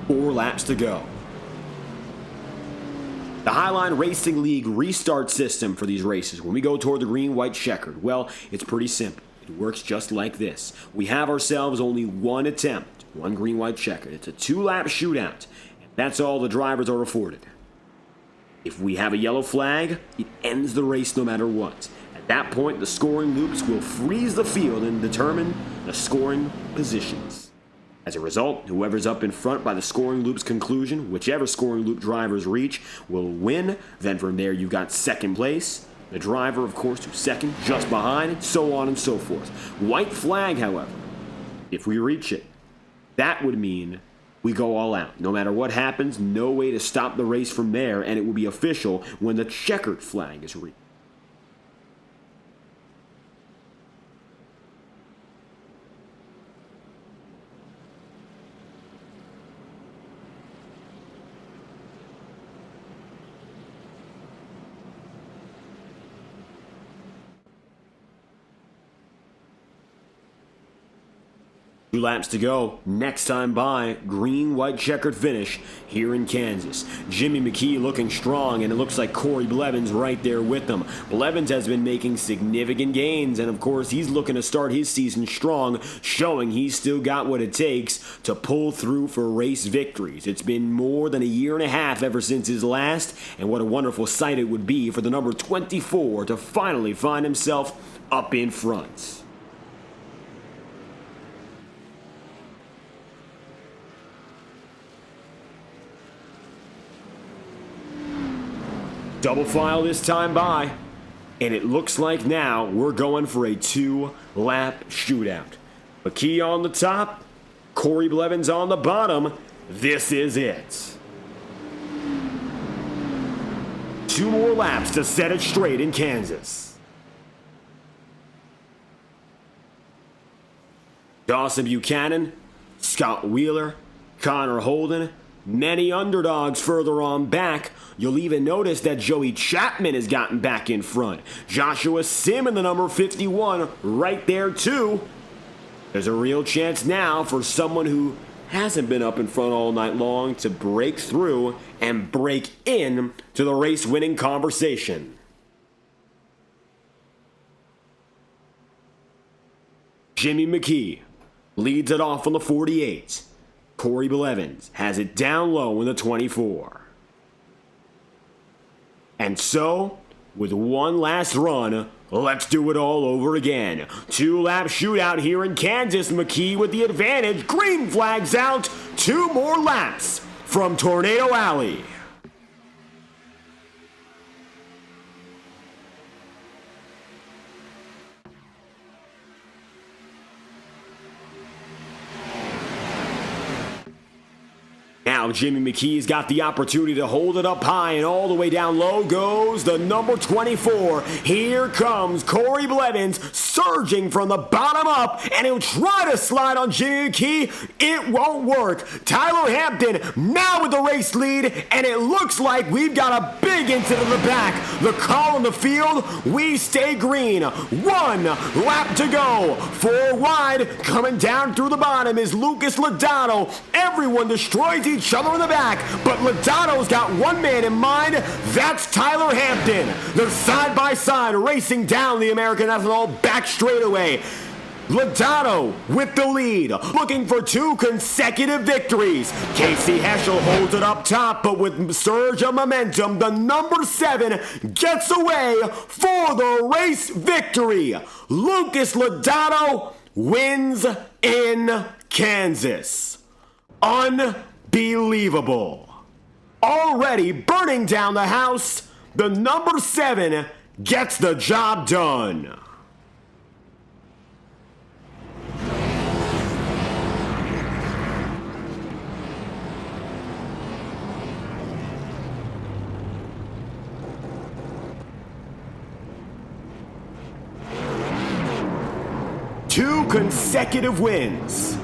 Four laps to go. The Highline Racing League restart system for these races, when we go toward the green-white-checkered, well, it's pretty simple. It works just like this. We have ourselves only one attempt, one green-white-checkered. It's a 2-lap shootout. That's all the drivers are afforded. If we have a yellow flag, it ends the race no matter what. At that point, the scoring loops will freeze the field and determine the scoring positions. As a result, whoever's up in front by the scoring loop's conclusion, whichever scoring loop drivers reach, will win. Then from there, you've got second place. The driver, of course, who's second, just behind, so on and so forth. White flag, however, if we reach it, that would mean we go all out. No matter what happens, no way to stop the race from there, and it will be official when the checkered flag is reached. Two laps to go. Next time by, green-white-checkered finish here in Kansas. Jimmy McKee looking strong, and it looks like Corey Blevins right there with them. Blevins has been making significant gains, and of course he's looking to start his season strong, showing he's still got what it takes to pull through for race victories. It's been more than a year and a half ever since his last, and what a wonderful sight it would be for the number 24 to finally find himself up in front. Double file this time by, and it looks like now we're going for a 2-lap shootout. McKee on the top, Corey Blevins on the bottom. This is it. 2 more laps to set it straight in Kansas. Dawson Buchanan, Scott Wheeler, Connor Holden, many underdogs further on back. You'll even notice that Joey Chapman has gotten back in front. Joshua Sim in the number 51 right there too. There's a real chance now for someone who hasn't been up in front all night long to break through and break in to the race-winning conversation. Jimmy McKee leads it off on the 48. Corey Blevins has it down low in the 24. And so, with one last run, let's do it all over again. 2-lap shootout here in Kansas. McKee with the advantage. Green flags out. 2 more laps from Tornado Alley. Now Jimmy McKee's got the opportunity to hold it up high, and all the way down low goes the number 24. Here comes Corey Blevins surging from the bottom up, and he'll try to slide on Jimmy McKee. It won't work. Tyler Hampton now with the race lead, and it looks like we've got a big incident in the back. The call in the field, we stay green. 1 lap to go. 4 wide, coming down through the bottom is Lucas Lodato. Everyone destroys each other in the back, but Lodato's got one man in mind. That's Tyler Hampton. They're side by side racing down the American Ethanol back straightaway. Lodato with the lead, looking for 2 consecutive victories. Casey Heschel holds it up top, but with surge of momentum, the number 7 gets away for the race victory. Lucas Lodato wins in Kansas. Unbelievable. Already burning down the house, the number 7 gets the job done. Two consecutive wins.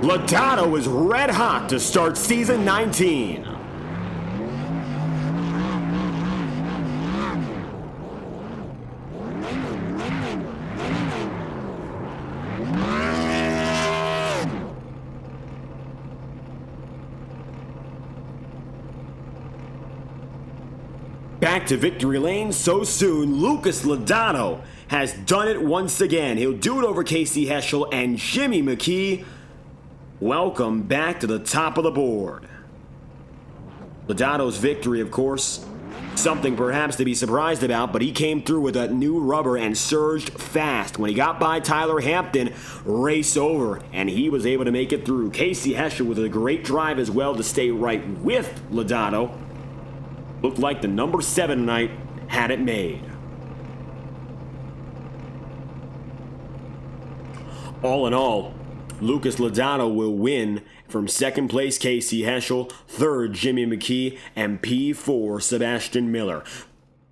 Lodato is red hot to start season 19. Back to victory lane so soon. Lucas Lodato has done it once again. He'll do it over Casey Heschel and Jimmy McKee. Welcome back to the top of the board. Lodato's victory, of course, something perhaps to be surprised about, but he came through with that new rubber and surged fast. When he got by Tyler Hampton, race over, and he was able to make it through. Casey Heschel with a great drive as well to stay right with Lodato. Looked like the number 7 tonight had it made. All in all, Lucas Lodato will win from second place Casey Heschel, third Jimmy McKee, and P4 Sebastian Miller.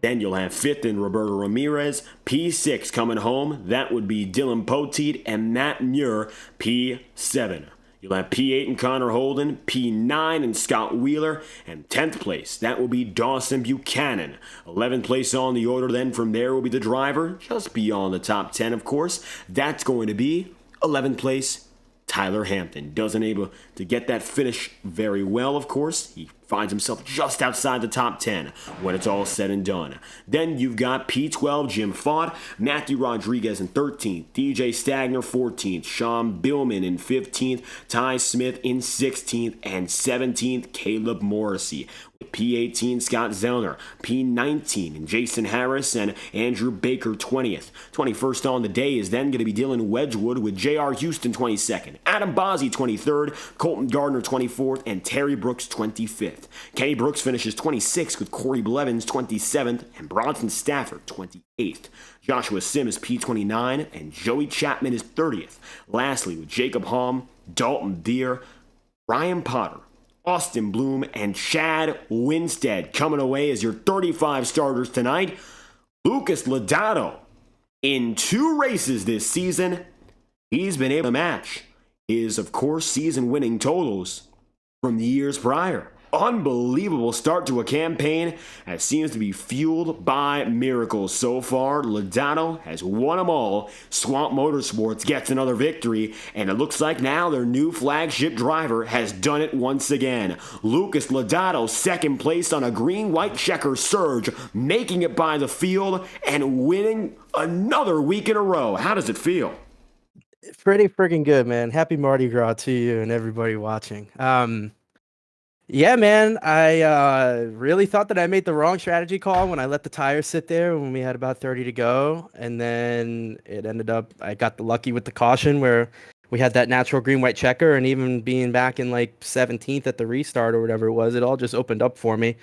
Then you'll have fifth in Roberto Ramirez, P6 coming home, that would be Dylan Poteet and Matt Muir, P7. You'll have P8 and Connor Holden, P9 and Scott Wheeler, and 10th place, that will be Dawson Buchanan. 11th place on the order then from there will be the driver, just beyond the top 10 of course. That's going to be 11th place, Tyler Hampton. Doesn't able to get that finish very well, of course. He finds himself just outside the top 10 when it's all said and done. Then you've got P12, Jim Fott, Matthew Rodriguez in 13th, DJ Stagner 14th, Sean Billman in 15th, Ty Smith in 16th, and 17th, Caleb Morrissey. P18, Scott Zellner, P19, and Jason Harris and Andrew Baker 20th. 21st on the day is then going to be Dylan Wedgwood with J.R. Houston 22nd, Adam Bozzi 23rd, Colton Gardner 24th, and Terry Brooks 25th. Kenny Brooks finishes 26th with Corey Blevins 27th and Bronson Stafford 28th. Joshua Sim is P29 and Joey Chapman is 30th. Lastly, with Jacob Halm, Dalton Deere, Ryan Potter, Austin Bloom, and Chad Winstead coming away as your 35 starters tonight. Lucas Lodato, in 2 races this season, he's been able to match his, of course, season-winning totals from the years prior. Unbelievable start to a campaign that seems to be fueled by miracles. So far, Lodato has won them all. Swamp Motorsports gets another victory, and it looks like now their new flagship driver has done it once again. Lucas Lodato, second place on a green-white-checkered surge, making it by the field and winning another week in a row. How does it feel? Pretty freaking good, man. Happy Mardi Gras to you and everybody watching. Yeah, man, I really thought that I made the wrong strategy call when I let the tires sit there when we had about 30 to go. And then it ended up, I got the lucky with the caution where we had that natural green-white checker, and even being back in like 17th at the restart or whatever it was, it all just opened up for me.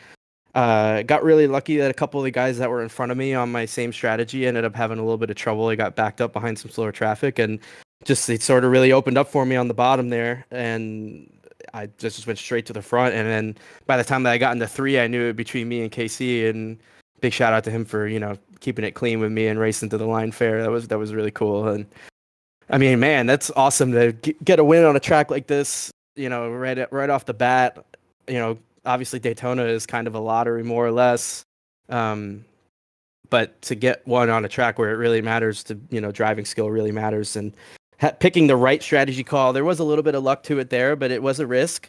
Got really lucky that a couple of the guys that were in front of me on my same strategy ended up having a little bit of trouble. I got backed up behind some slower traffic, and just it sort of really opened up for me on the bottom there. And I just went straight to the front, and then by the time that I got into 3, I knew it between me and KC. And big shout out to him for keeping it clean with me and racing to the line fair. That was really cool. And I mean, man, that's awesome to get a win on a track like this. Right off the bat. Obviously Daytona is kind of a lottery, more or less. But to get one on a track where it really matters, to driving skill really matters, and picking the right strategy call. There was a little bit of luck to it there, but it was a risk.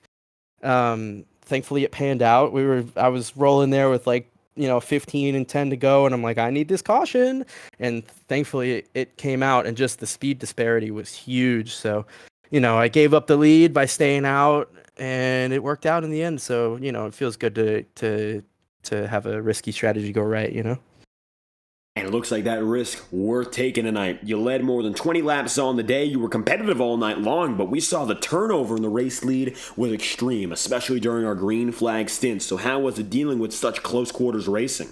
Thankfully, it panned out. I was rolling there with 15 and 10 to go, and I'm like, I need this caution. And thankfully, it came out, and just the speed disparity was huge. So, I gave up the lead by staying out, and it worked out in the end. So, it feels good to have a risky strategy go right. And it looks like that risk worth taking tonight. You led more than 20 laps on the day. You were competitive all night long, but we saw the turnover in the race lead was extreme, especially during our green flag stints. So how was it dealing with such close quarters racing?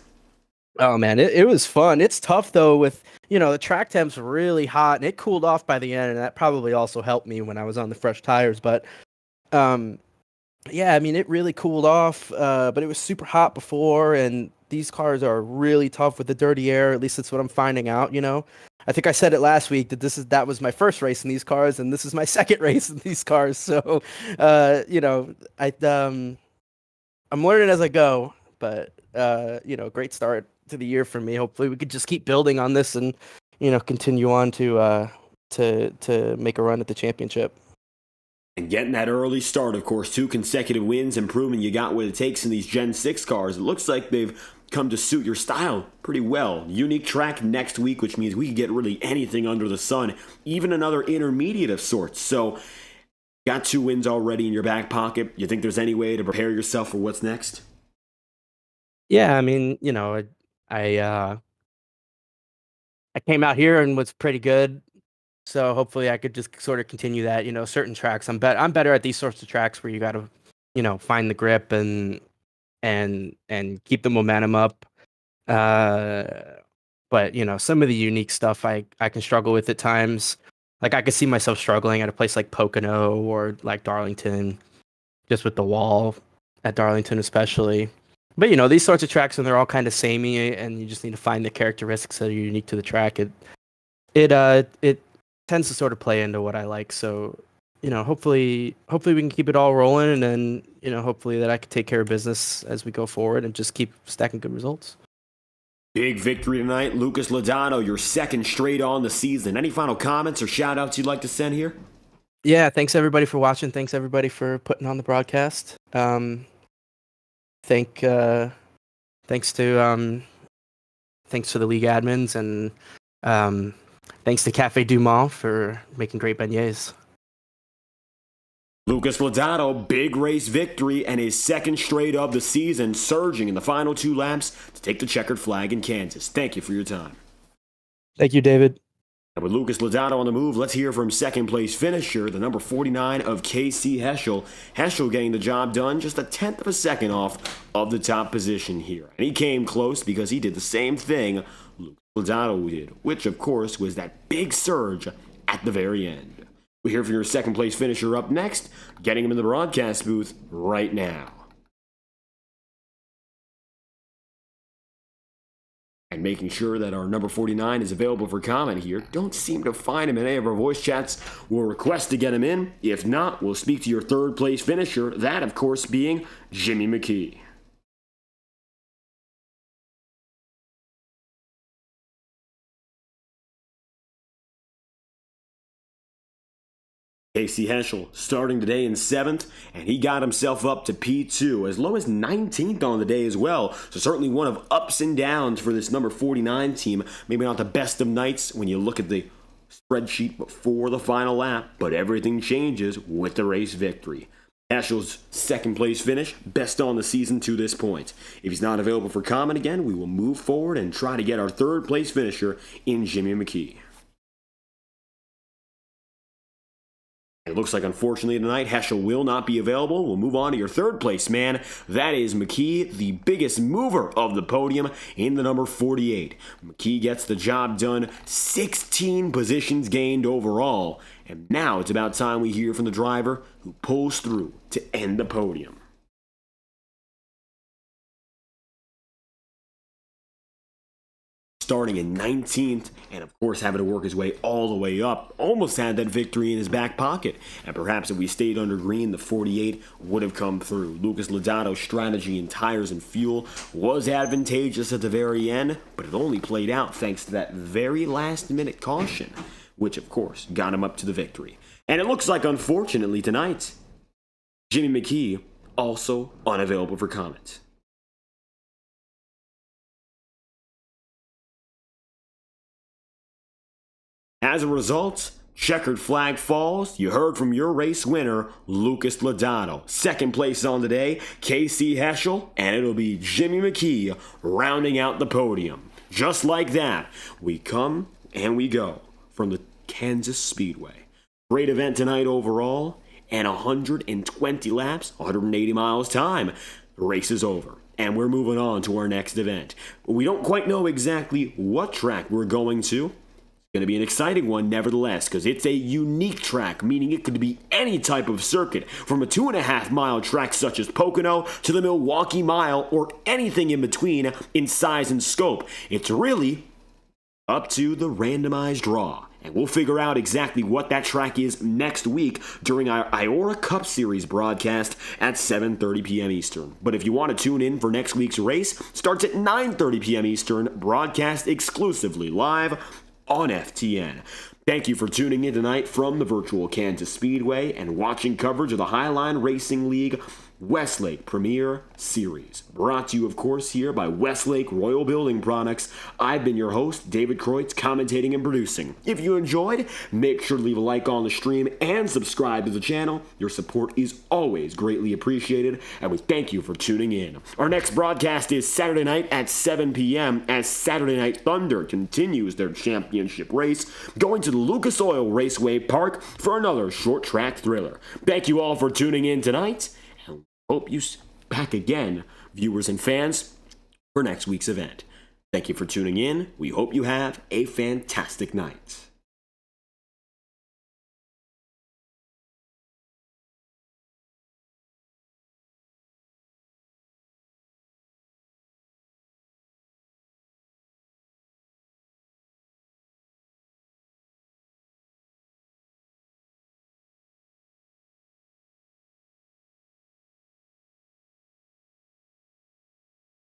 Oh, man, it was fun. It's tough, though, with, the track temp's really hot, and it cooled off by the end, and that probably also helped me when I was on the fresh tires. But, yeah, I mean, it really cooled off, but it was super hot before, and these cars are really tough with the dirty air. At least that's what I'm finding out. I think I said it last week that that was my first race in these cars, and this is my second race in these cars. So, I'm learning as I go. But great start to the year for me. Hopefully, we could just keep building on this and continue on to make a run at the championship. And getting that early start, of course, 2 consecutive wins and proving you got what it takes in these Gen 6 cars. It looks like they've come to suit your style pretty well. Unique track next week, which means we can get really anything under the sun, even another intermediate of sorts. So, got 2 wins already in your back pocket. You think there's any way to prepare yourself for what's next? Yeah, I mean, I came out here and was pretty good. So hopefully I could just sort of continue that. Certain tracks I'm better at these sorts of tracks where you got to find the grip and keep the momentum up. But some of the unique stuff I can struggle with at times. Like I could see myself struggling at a place like Pocono or like Darlington, just with the wall at Darlington especially. But these sorts of tracks, when they're all kind of samey, and you just need to find the characteristics that are unique to the track, it tends to sort of play into what I like. So, hopefully we can keep it all rolling, and then, hopefully that I can take care of business as we go forward and just keep stacking good results. Big victory tonight. Lucas Lodato, your second straight on the season. Any final comments or shout outs you'd like to send here? Yeah, thanks everybody for watching. Thanks everybody for putting on the broadcast. Thanks to the league admins, and thanks to Cafe Du Mans for making great beignets. Lucas Lodato, big race victory and his second straight of the season, surging in the final 2 laps to take the checkered flag in Kansas. Thank you for your time. Thank you, David. And with Lucas Lodato on the move, let's hear from second place finisher, the number 49 of KC Heschel. Heschel getting the job done just a 1/10 of a second off of the top position here. And he came close because he did the same thing Lucas Lodato did, which of course was that big surge at the very end. We hear from your second place finisher up next, getting him in the broadcast booth right now. And And making sure that our number 49 is available for comment here. Don't seem to find him in any of our voice chats. We'll request to get him in. If not, we'll speak to your third place finisher. That, of course, being Jimmy McKee. Casey Heschel starting today in 7th, and he got himself up to P2, as low as 19th on the day as well. So certainly one of ups and downs for this number 49 team. Maybe not the best of nights when you look at the spreadsheet before the final lap, but everything changes with the race victory. Heschel's second place finish, best on the season to this point. If he's not available for comment again, we will move forward and try to get our third place finisher in Jimmy McKee. It looks like, unfortunately, tonight, Heschel will not be available. We'll move on to your third place man. That is McKee, the biggest mover of the podium in the number 48. McKee gets the job done, 16 positions gained overall. And now it's about time we hear from the driver who pulls through to end the podium. Starting in 19th, and of course having to work his way all the way up, almost had that victory in his back pocket. And perhaps if we stayed under green, the 48 would have come through. Lucas Lodato's strategy in tires and fuel was advantageous at the very end, but it only played out thanks to that very last minute caution, which of course got him up to the victory. And it looks like, unfortunately, tonight, Jimmy McKee also unavailable for comment. As a result, checkered flag falls. You heard from your race winner, Lucas Lodato. Second place on the day, Casey Heschel, and it'll be Jimmy McKee rounding out the podium. Just like that, we come and we go from the Kansas Speedway. Great event tonight overall, and 120 laps, 180 miles time. The race is over. And we're moving on to our next event. We don't quite know exactly what track we're going to. Going to be an exciting one nevertheless, because it's a unique track, meaning it could be any type of circuit, from a 2.5 mile track such as Pocono to the Milwaukee Mile, or anything in between in size and scope. It's really up to the randomized draw, and we'll figure out exactly what that track is next week during our Iora Cup Series broadcast at 7:30 p.m. Eastern. But if you want to tune in for next week's race, starts at 9:30 p.m. Eastern, broadcast exclusively live on FTN. Thank you for tuning in tonight from the virtual Kansas Speedway and watching coverage of the Highline Racing League Westlake Premier Series. Brought to you, of course, here by Westlake Royal Building Products. I've been your host, David Kreutz, commentating and producing. If you enjoyed, make sure to leave a like on the stream and subscribe to the channel. Your support is always greatly appreciated, and we thank you for tuning in. Our next broadcast is Saturday night at 7 p.m. as Saturday Night Thunder continues their championship race, going to the Lucas Oil Raceway Park for another short track thriller. Thank you all for tuning in tonight. Hope you back again, viewers and fans, for next week's event. Thank you for tuning in. We hope you have a fantastic night.